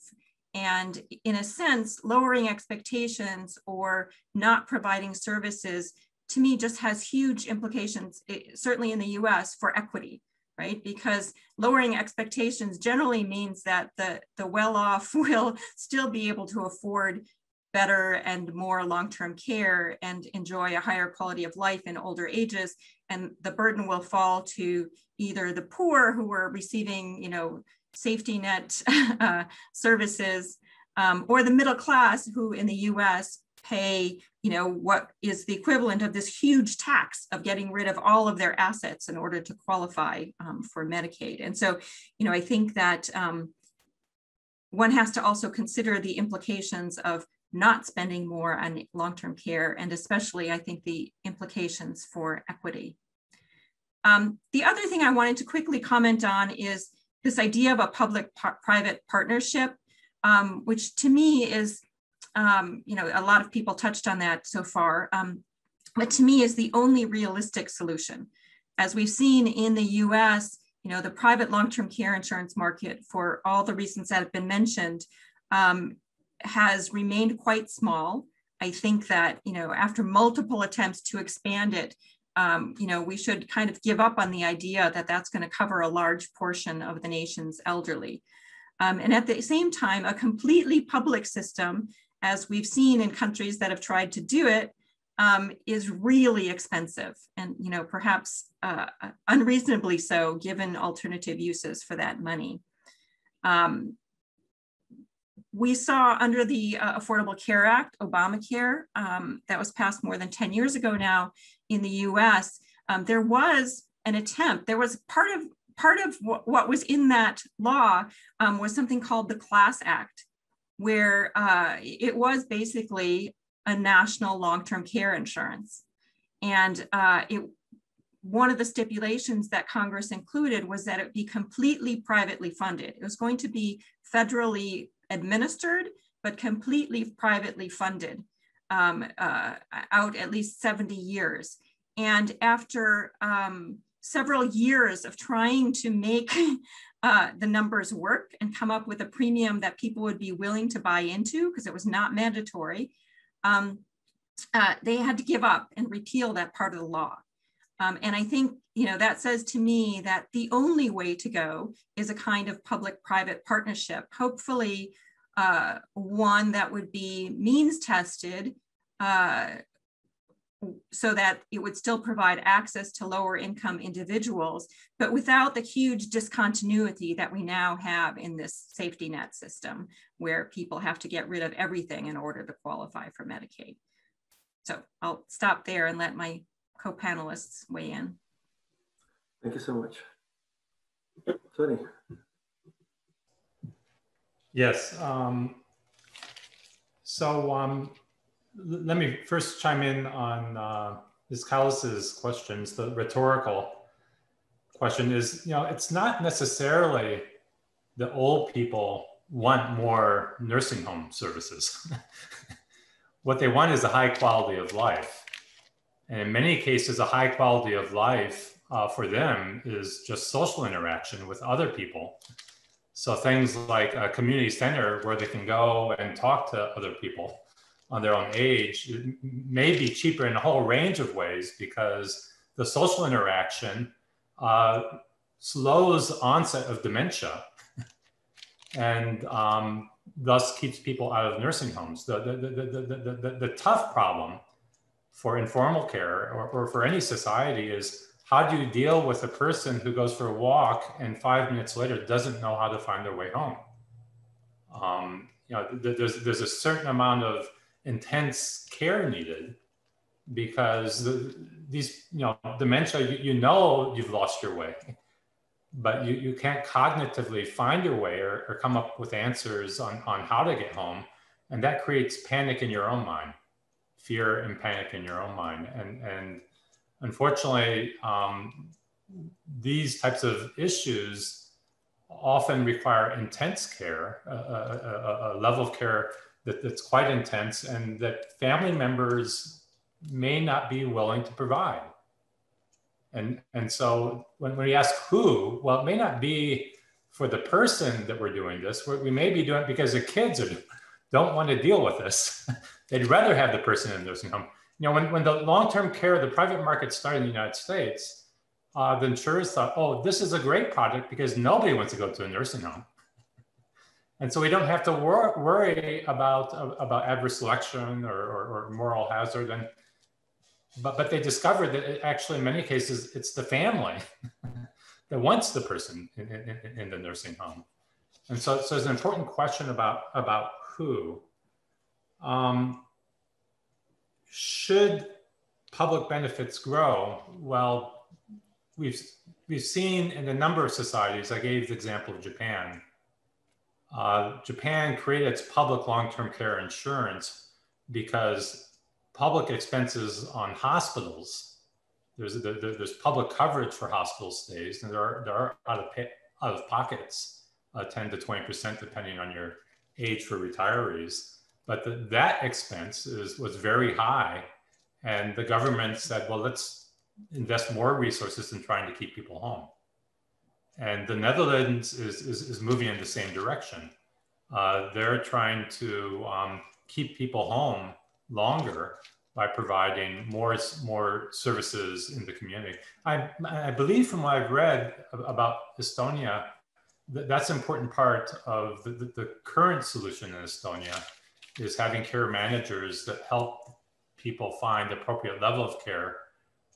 And in a sense, lowering expectations or not providing services, to me, just has huge implications, certainly in the US, for equity, right? Because lowering expectations generally means that the well-off will still be able to afford better and more long-term care and enjoy a higher quality of life in older ages. And the burden will fall to either the poor who are receiving, you know, safety net services, or the middle class who in the US pay, you know, what is the equivalent of this huge tax of getting rid of all of their assets in order to qualify for Medicaid. And so, you know, I think that one has to also consider the implications of not spending more on long-term care, and especially, I think, the implications for equity. The other thing I wanted to quickly comment on is this idea of a public-private partnership, which to me is, you know, a lot of people touched on that so far, but to me is the only realistic solution. As we've seen in the US, you know, the private long-term care insurance market, for all the reasons that have been mentioned, has remained quite small. I think that, you know, after multiple attempts to expand it, you know, we should kind of give up on the idea that that's going to cover a large portion of the nation's elderly. And at the same time, a completely public system, as we've seen in countries that have tried to do it, is really expensive, and, you know, perhaps unreasonably so, given alternative uses for that money. We saw under the Affordable Care Act, Obamacare, that was passed more than 10 years ago now in the US, there was an attempt, there was part of what was in that law was something called the Class Act, where it was basically a national long-term care insurance. And one of the stipulations that Congress included was that it be completely privately funded. It was going to be federally administered, but completely privately funded out at least 70 years. And after several years of trying to make the numbers work and come up with a premium that people would be willing to buy into, because it was not mandatory, they had to give up and repeal that part of the law. And I think, you know, that says to me that the only way to go is a kind of public-private partnership, hopefully one that would be means tested so that it would still provide access to lower income individuals, but without the huge discontinuity that we now have in this safety net system, where people have to get rid of everything in order to qualify for Medicaid. So I'll stop there and let my co-panelists weigh in. Thank you so much. Tony. Yes. Let me first chime in on Ms. Kallas's questions. The rhetorical question is, you know, it's not necessarily the old people want more nursing home services. What they want is a high quality of life. And in many cases, a high quality of life for them is just social interaction with other people. So things like a community center where they can go and talk to other people on their own age may be cheaper in a whole range of ways, because the social interaction slows onset of dementia and thus keeps people out of nursing homes. The tough problem for informal care or for any society is, how do you deal with a person who goes for a walk and 5 minutes later doesn't know how to find their way home? There's a certain amount of intense care needed, because these dementia, you've lost your way, but you can't cognitively find your way or come up with answers on how to get home, and that creates panic in your own mind, fear and panic in your own mind, and unfortunately, these types of issues often require intense care, a level of care that's quite intense, and that family members may not be willing to provide. And so when we ask who, well, it may not be for the person that we're doing this. We may be doing it because the kids don't want to deal with this. They'd rather have the person in the nursing home. When the long-term care, the private market started in the United States, the insurers thought, oh, this is a great product because nobody wants to go to a nursing home. And so we don't have to worry about adverse selection or moral hazard. But they discovered that actually in many cases, it's the family that wants the person in the nursing home. And so there's an important question about who. Should public benefits grow? Well, we've seen in a number of societies, I gave the example of Japan. Japan created its public long-term care insurance because public expenses on hospitals, there's public coverage for hospital stays, and there are out of pockets, 10 to 20% depending on your age for retirees. But that expense was very high, and the government said, well, let's invest more resources in trying to keep people home. And the Netherlands is moving in the same direction. They're trying to keep people home longer by providing more services in the community. I believe from what I've read about Estonia, that's an important part of the current solution in Estonia, is having care managers that help people find the appropriate level of care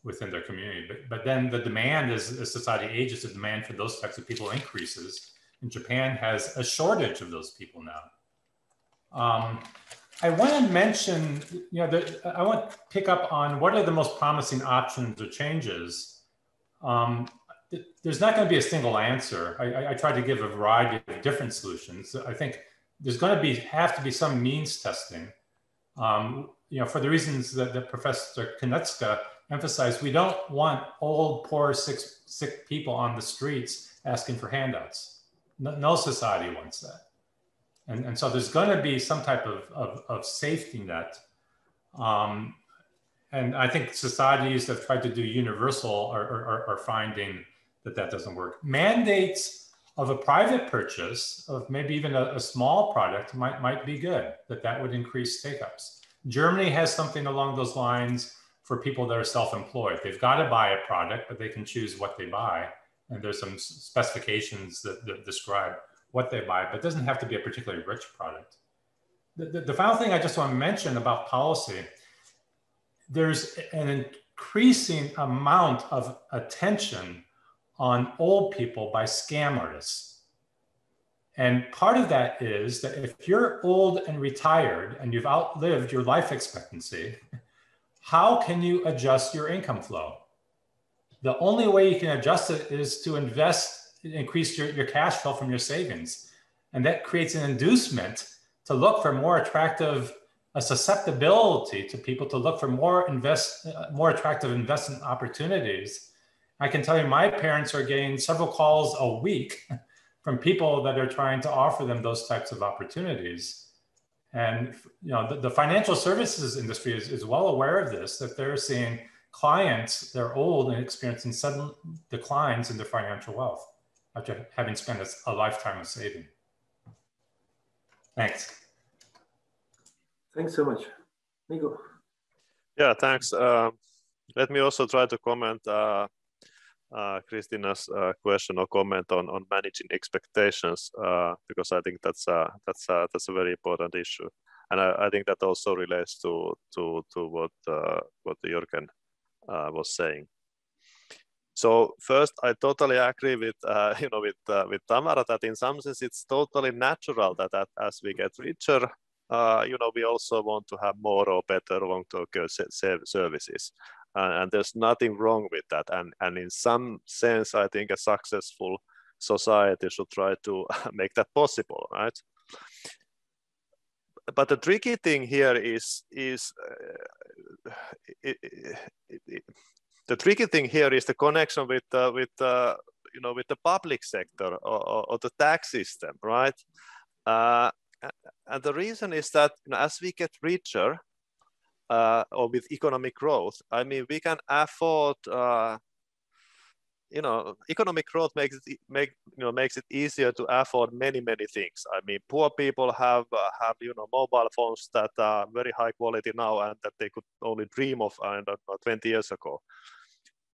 within their community. But then the demand, as society ages, the demand for those types of people increases. And Japan has a shortage of those people now. I want to mention, I want to pick up on what are the most promising options or changes. There's not going to be a single answer. I tried to give a variety of different solutions. I think there's going to have to be some means testing. For the reasons that Professor Konetzka emphasized, we don't want old, poor, sick people on the streets asking for handouts. No society wants that. And so there's going to be some type of safety net. And I think societies that have tried to do universal are finding that doesn't work. Mandates of a private purchase of maybe even a small product might be good, that would increase take-ups. Germany has something along those lines for people that are self-employed. They've got to buy a product, but they can choose what they buy. And there's some specifications that describe what they buy, but it doesn't have to be a particularly rich product. The final thing I just want to mention about policy, there's an increasing amount of attention on old people by scam artists. And part of that is that if you're old and retired and you've outlived your life expectancy, how can you adjust your income flow? The only way you can adjust it is to increase your cash flow from your savings. And that creates an inducement to look for more attractive, a susceptibility to people to look for more attractive investment opportunities. I can tell you my parents are getting several calls a week from people that are trying to offer them those types of opportunities. And the financial services industry is well aware of this, that they're seeing clients, they're old and experiencing sudden declines in their financial wealth. after having spent a lifetime of saving. Thanks. Thanks so much. Niku. Yeah, thanks. Let me also try to comment Kristina's question or comment on managing expectations, because I think that's a very important issue, and I think that also relates to what Jürgen was saying. So first, I totally agree with with Tamara that in some sense it's totally natural that as we get richer, we also want to have more or better long-term care services. And there's nothing wrong with that. And in some sense, I think a successful society should try to make that possible, right? But the tricky thing here is the connection with the public sector or the tax system, right? And the reason is that as we get richer, or with economic growth, I mean, we can afford, economic growth makes it easier to afford many things. I mean, poor people have mobile phones that are very high quality now and that they could only dream of 20 years ago.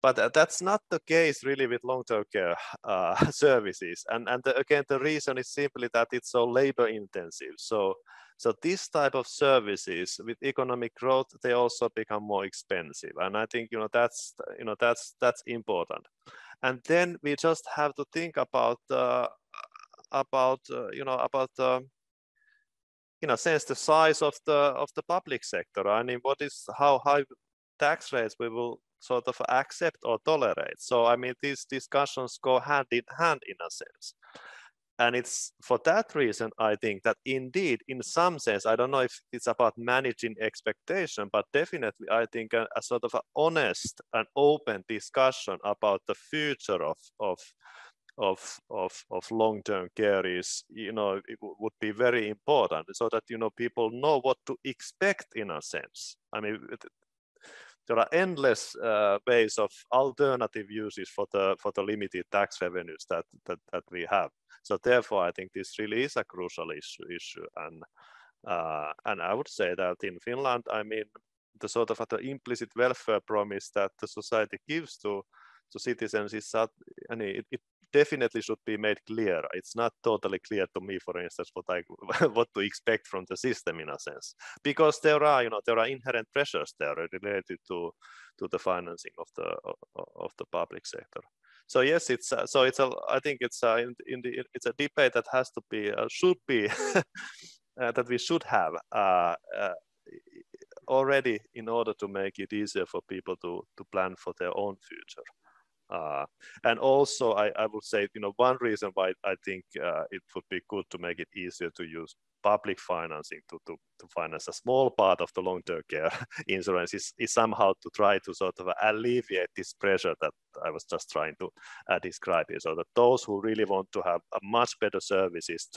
But that's not the case really with long-term care services. And again, the reason is simply that it's so labor intensive. So this type of services with economic growth, they also become more expensive. And I think that's important. And then we just have to think about in a sense the size of the public sector. I mean, how high tax rates we will sort of accept or tolerate. So I mean, these discussions go hand in hand in a sense. And it's for that reason, I think that indeed, in some sense, I don't know if it's about managing expectation, but definitely I think a sort of an honest and open discussion about the future of long-term care is, it would be very important so that, people know what to expect in a sense. I mean, there are endless ways of alternative uses for the limited tax revenues that we have. So therefore, I think this really is a crucial issue. And I would say that in Finland, I mean, the sort of the implicit welfare promise that the society gives to citizens is that, it definitely should be made clear. It's not totally clear to me, for instance, what to expect from the system in a sense, because there are inherent pressures there related to the financing of the public sector. So yes, I think it's a debate that has to be should be that we should have already in order to make it easier for people to plan for their own future. And also, I would say, one reason why I think it would be good to make it easier to use public financing to finance a small part of the long-term care insurance is somehow to try to sort of alleviate this pressure that I was just trying to describe here, so that those who really want to have a much better services,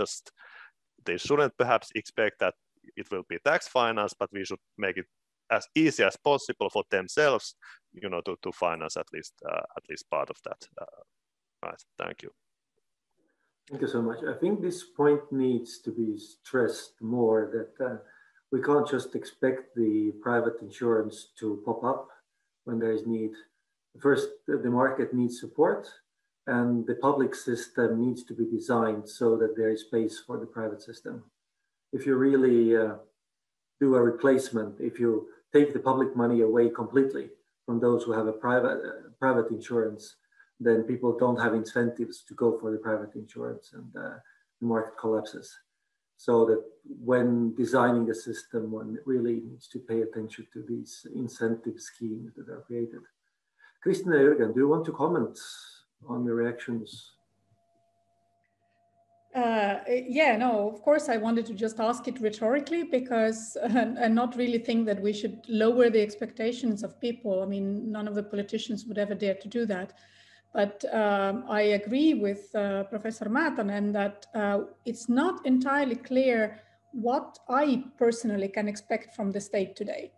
they shouldn't perhaps expect that it will be tax financed, but we should make it as easy as possible for themselves, to finance at least part of that. Right. Thank you. Thank you so much. I think this point needs to be stressed more, that we can't just expect the private insurance to pop up when there is need. First, the market needs support, and the public system needs to be designed so that there is space for the private system. If you really do a replacement, if you take the public money away completely from those who have a private insurance, then people don't have incentives to go for the private insurance, and the market collapses. So that when designing the system, one really needs to pay attention to these incentive schemes that are created. Kristina, Jürgen, do you want to comment on the reactions? Yeah, no, of course, I wanted to just ask it rhetorically, because and not really think that we should lower the expectations of people. I mean, none of the politicians would ever dare to do that. But I agree with Professor Määtänen that it's not entirely clear what I personally can expect from the state today.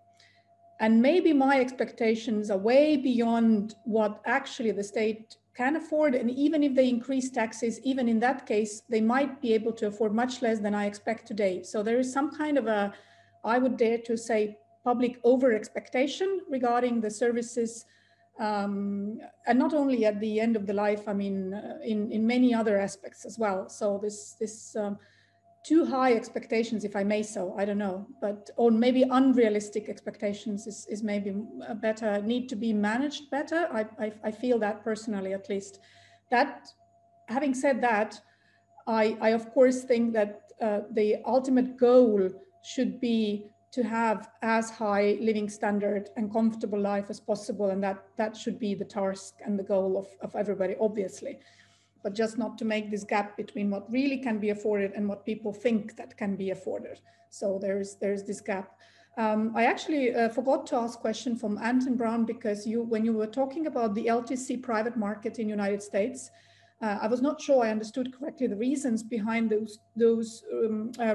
And maybe my expectations are way beyond what actually the state can afford, and even if they increase taxes, even in that case, they might be able to afford much less than I expect today. So there is some kind of a, I would dare to say, public over-expectation regarding the services, and not only at the end of the life, I mean, in many other aspects as well. So this too high expectations, if I may so, I don't know, but, or maybe unrealistic expectations is maybe a better, need to be managed better. I feel that personally, at least. That, having said that, I of course think that the ultimate goal should be to have as high living standard and comfortable life as possible. And that should be the task and the goal of everybody, obviously. But just not to make this gap between what really can be afforded and what people think that can be afforded. So there's this gap. I actually forgot to ask a question from Anton Braun, because when you were talking about the LTC private market in the United States, I was not sure I understood correctly the reasons behind those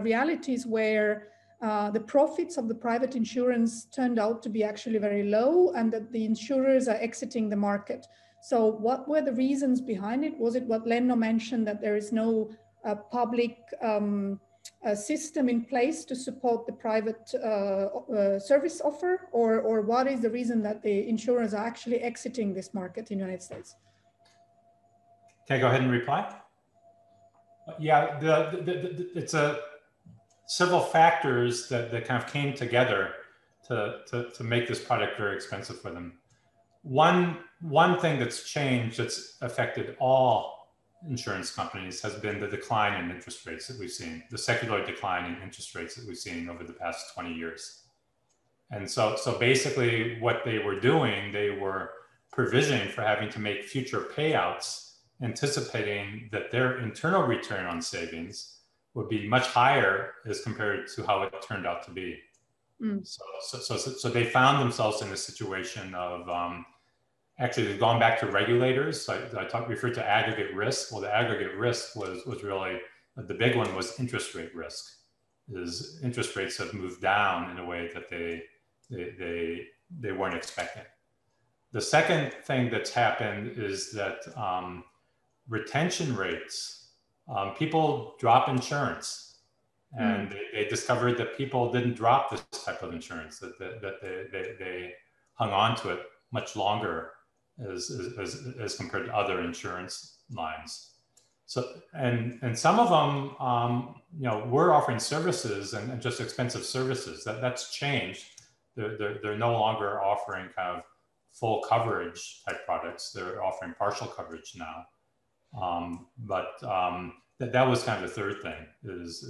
realities where the profits of the private insurance turned out to be actually very low, and that the insurers are exiting the market. So what were the reasons behind it? Was it what Lenno mentioned, that there is no public system in place to support the private service offer? Or what is the reason that the insurers are actually exiting this market in the United States? Can I go ahead and reply? Yeah, it's several factors that kind of came together to make this product very expensive for them. One thing that's changed, that's affected all insurance companies, has been the decline in interest rates that we've seen, the secular decline in interest rates that we've seen over the past 20 years. And so basically what they were doing, they were provisioning for having to make future payouts, anticipating that their internal return on savings would be much higher as compared to how it turned out to be. Mm. So they found themselves in a situation of, actually they've gone back to regulators. I referred to aggregate risk. Well, the aggregate risk was really, the big one was interest rate risk. Is interest rates have moved down in a way that they weren't expecting. The second thing that's happened is that retention rates, people drop insurance. And they discovered that people didn't drop this type of insurance, that they hung on to it much longer as compared to other insurance lines. So, and some of them, we're offering services and just expensive services. That's changed. They're no longer offering kind of full coverage type products. They're offering partial coverage now. That was kind of the third thing, is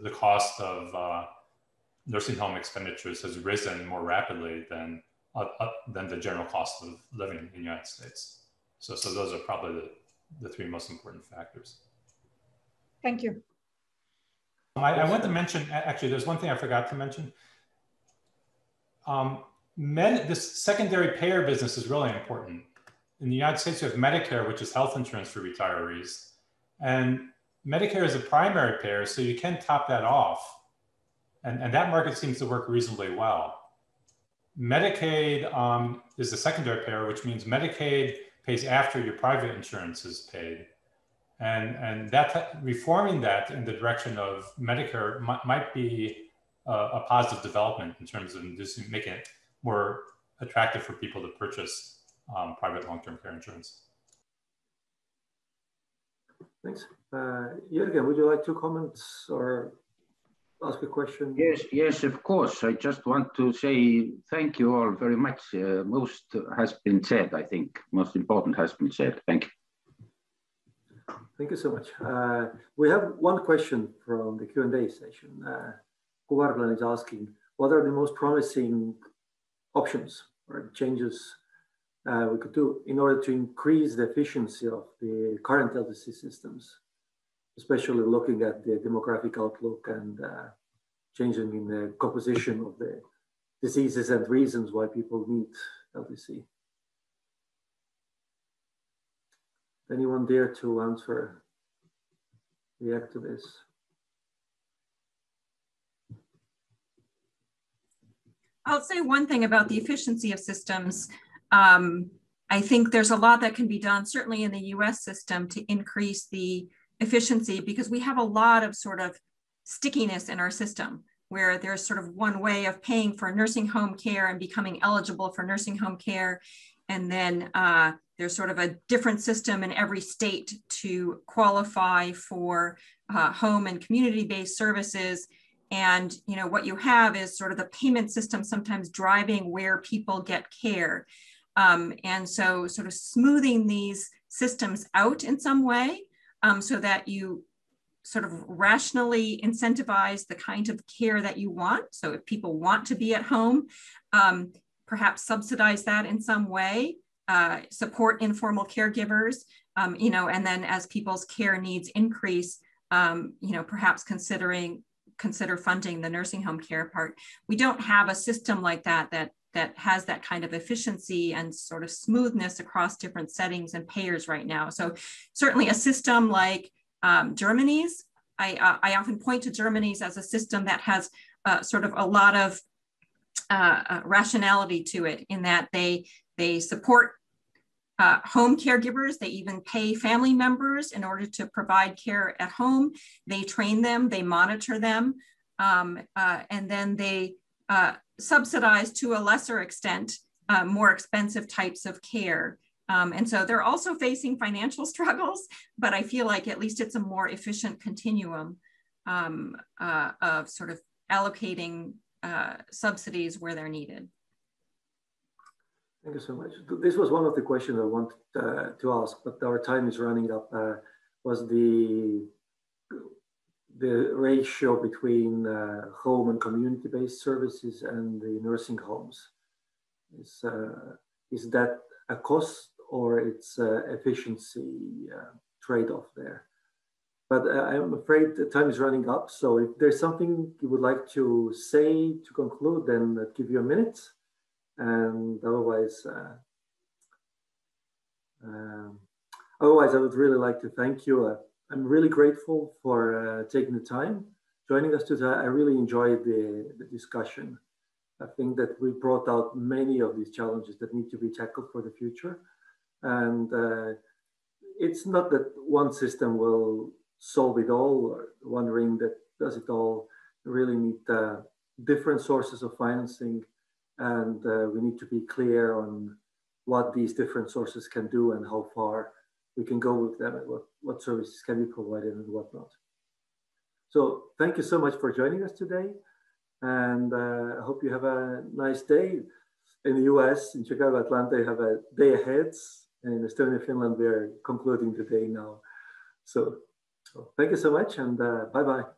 the cost of nursing home expenditures has risen more rapidly than the general cost of living in the United States. So those are probably the three most important factors. Thank you. I want to mention, actually, there's one thing I forgot to mention. This secondary payer business is really important. In the United States, you have Medicare, which is health insurance for retirees. And Medicare is a primary payer, so you can top that off. And that market seems to work reasonably well. Medicaid is the secondary payer, which means Medicaid pays after your private insurance is paid. And that, reforming that in the direction of Medicare might be a positive development in terms of making it more attractive for people to purchase private long-term care insurance. Thanks. Jürgen, would you like to comment or ask a question? Yes, of course. I just want to say thank you all very much. Most has been said, I think. Most important has been said. Thank you. Thank you so much. We have one question from the Q&A session. Kuvarlan is asking, what are the most promising options or changes we could do in order to increase the efficiency of the current LTC systems, especially looking at the demographic outlook and changing in the composition of the diseases and reasons why people need LTC. Anyone dare to answer, react to this? I'll say one thing about the efficiency of systems. I think there's a lot that can be done, certainly in the US system, to increase the efficiency, because we have a lot of sort of stickiness in our system, where there's sort of one way of paying for nursing home care and becoming eligible for nursing home care. And then there's sort of a different system in every state to qualify for home and community-based services. And what you have is sort of the payment system sometimes driving where people get care. And so sort of smoothing these systems out in some way so that you sort of rationally incentivize the kind of care that you want. So if people want to be at home, perhaps subsidize that in some way, support informal caregivers, and then as people's care needs increase, perhaps consider funding the nursing home care part. We don't have a system like that has that kind of efficiency and sort of smoothness across different settings and payers right now. So certainly a system like Germany's, I often point to Germany's as a system that has sort of a lot of rationality to it, in that they support home caregivers. They even pay family members in order to provide care at home. They train them, they monitor them, and then they subsidize to a lesser extent more expensive types of care. And so they're also facing financial struggles, but I feel like at least it's a more efficient continuum of sort of allocating subsidies where they're needed. Thank you so much. This was one of the questions I wanted to ask, but our time is running up. Was the ratio between home and community-based services and the nursing homes? Is that a cost or it's efficiency trade-off there? But I'm afraid the time is running up. So if there's something you would like to say to conclude, then I'll give you a minute. And otherwise, I would really like to thank you. I'm really grateful for taking the time, joining us today. I really enjoyed the discussion. I think that we brought out many of these challenges that need to be tackled for the future. And it's not that one system will solve it all, or wondering that does it all. We really need different sources of financing. And we need to be clear on what these different sources can do and how far we can go with them, and what services can be provided and whatnot. So thank you so much for joining us today. And I hope you have a nice day. In the US, in Chicago, Atlanta, you have a day ahead. And in Estonia, Finland, we are concluding the day now. So thank you so much, and bye-bye.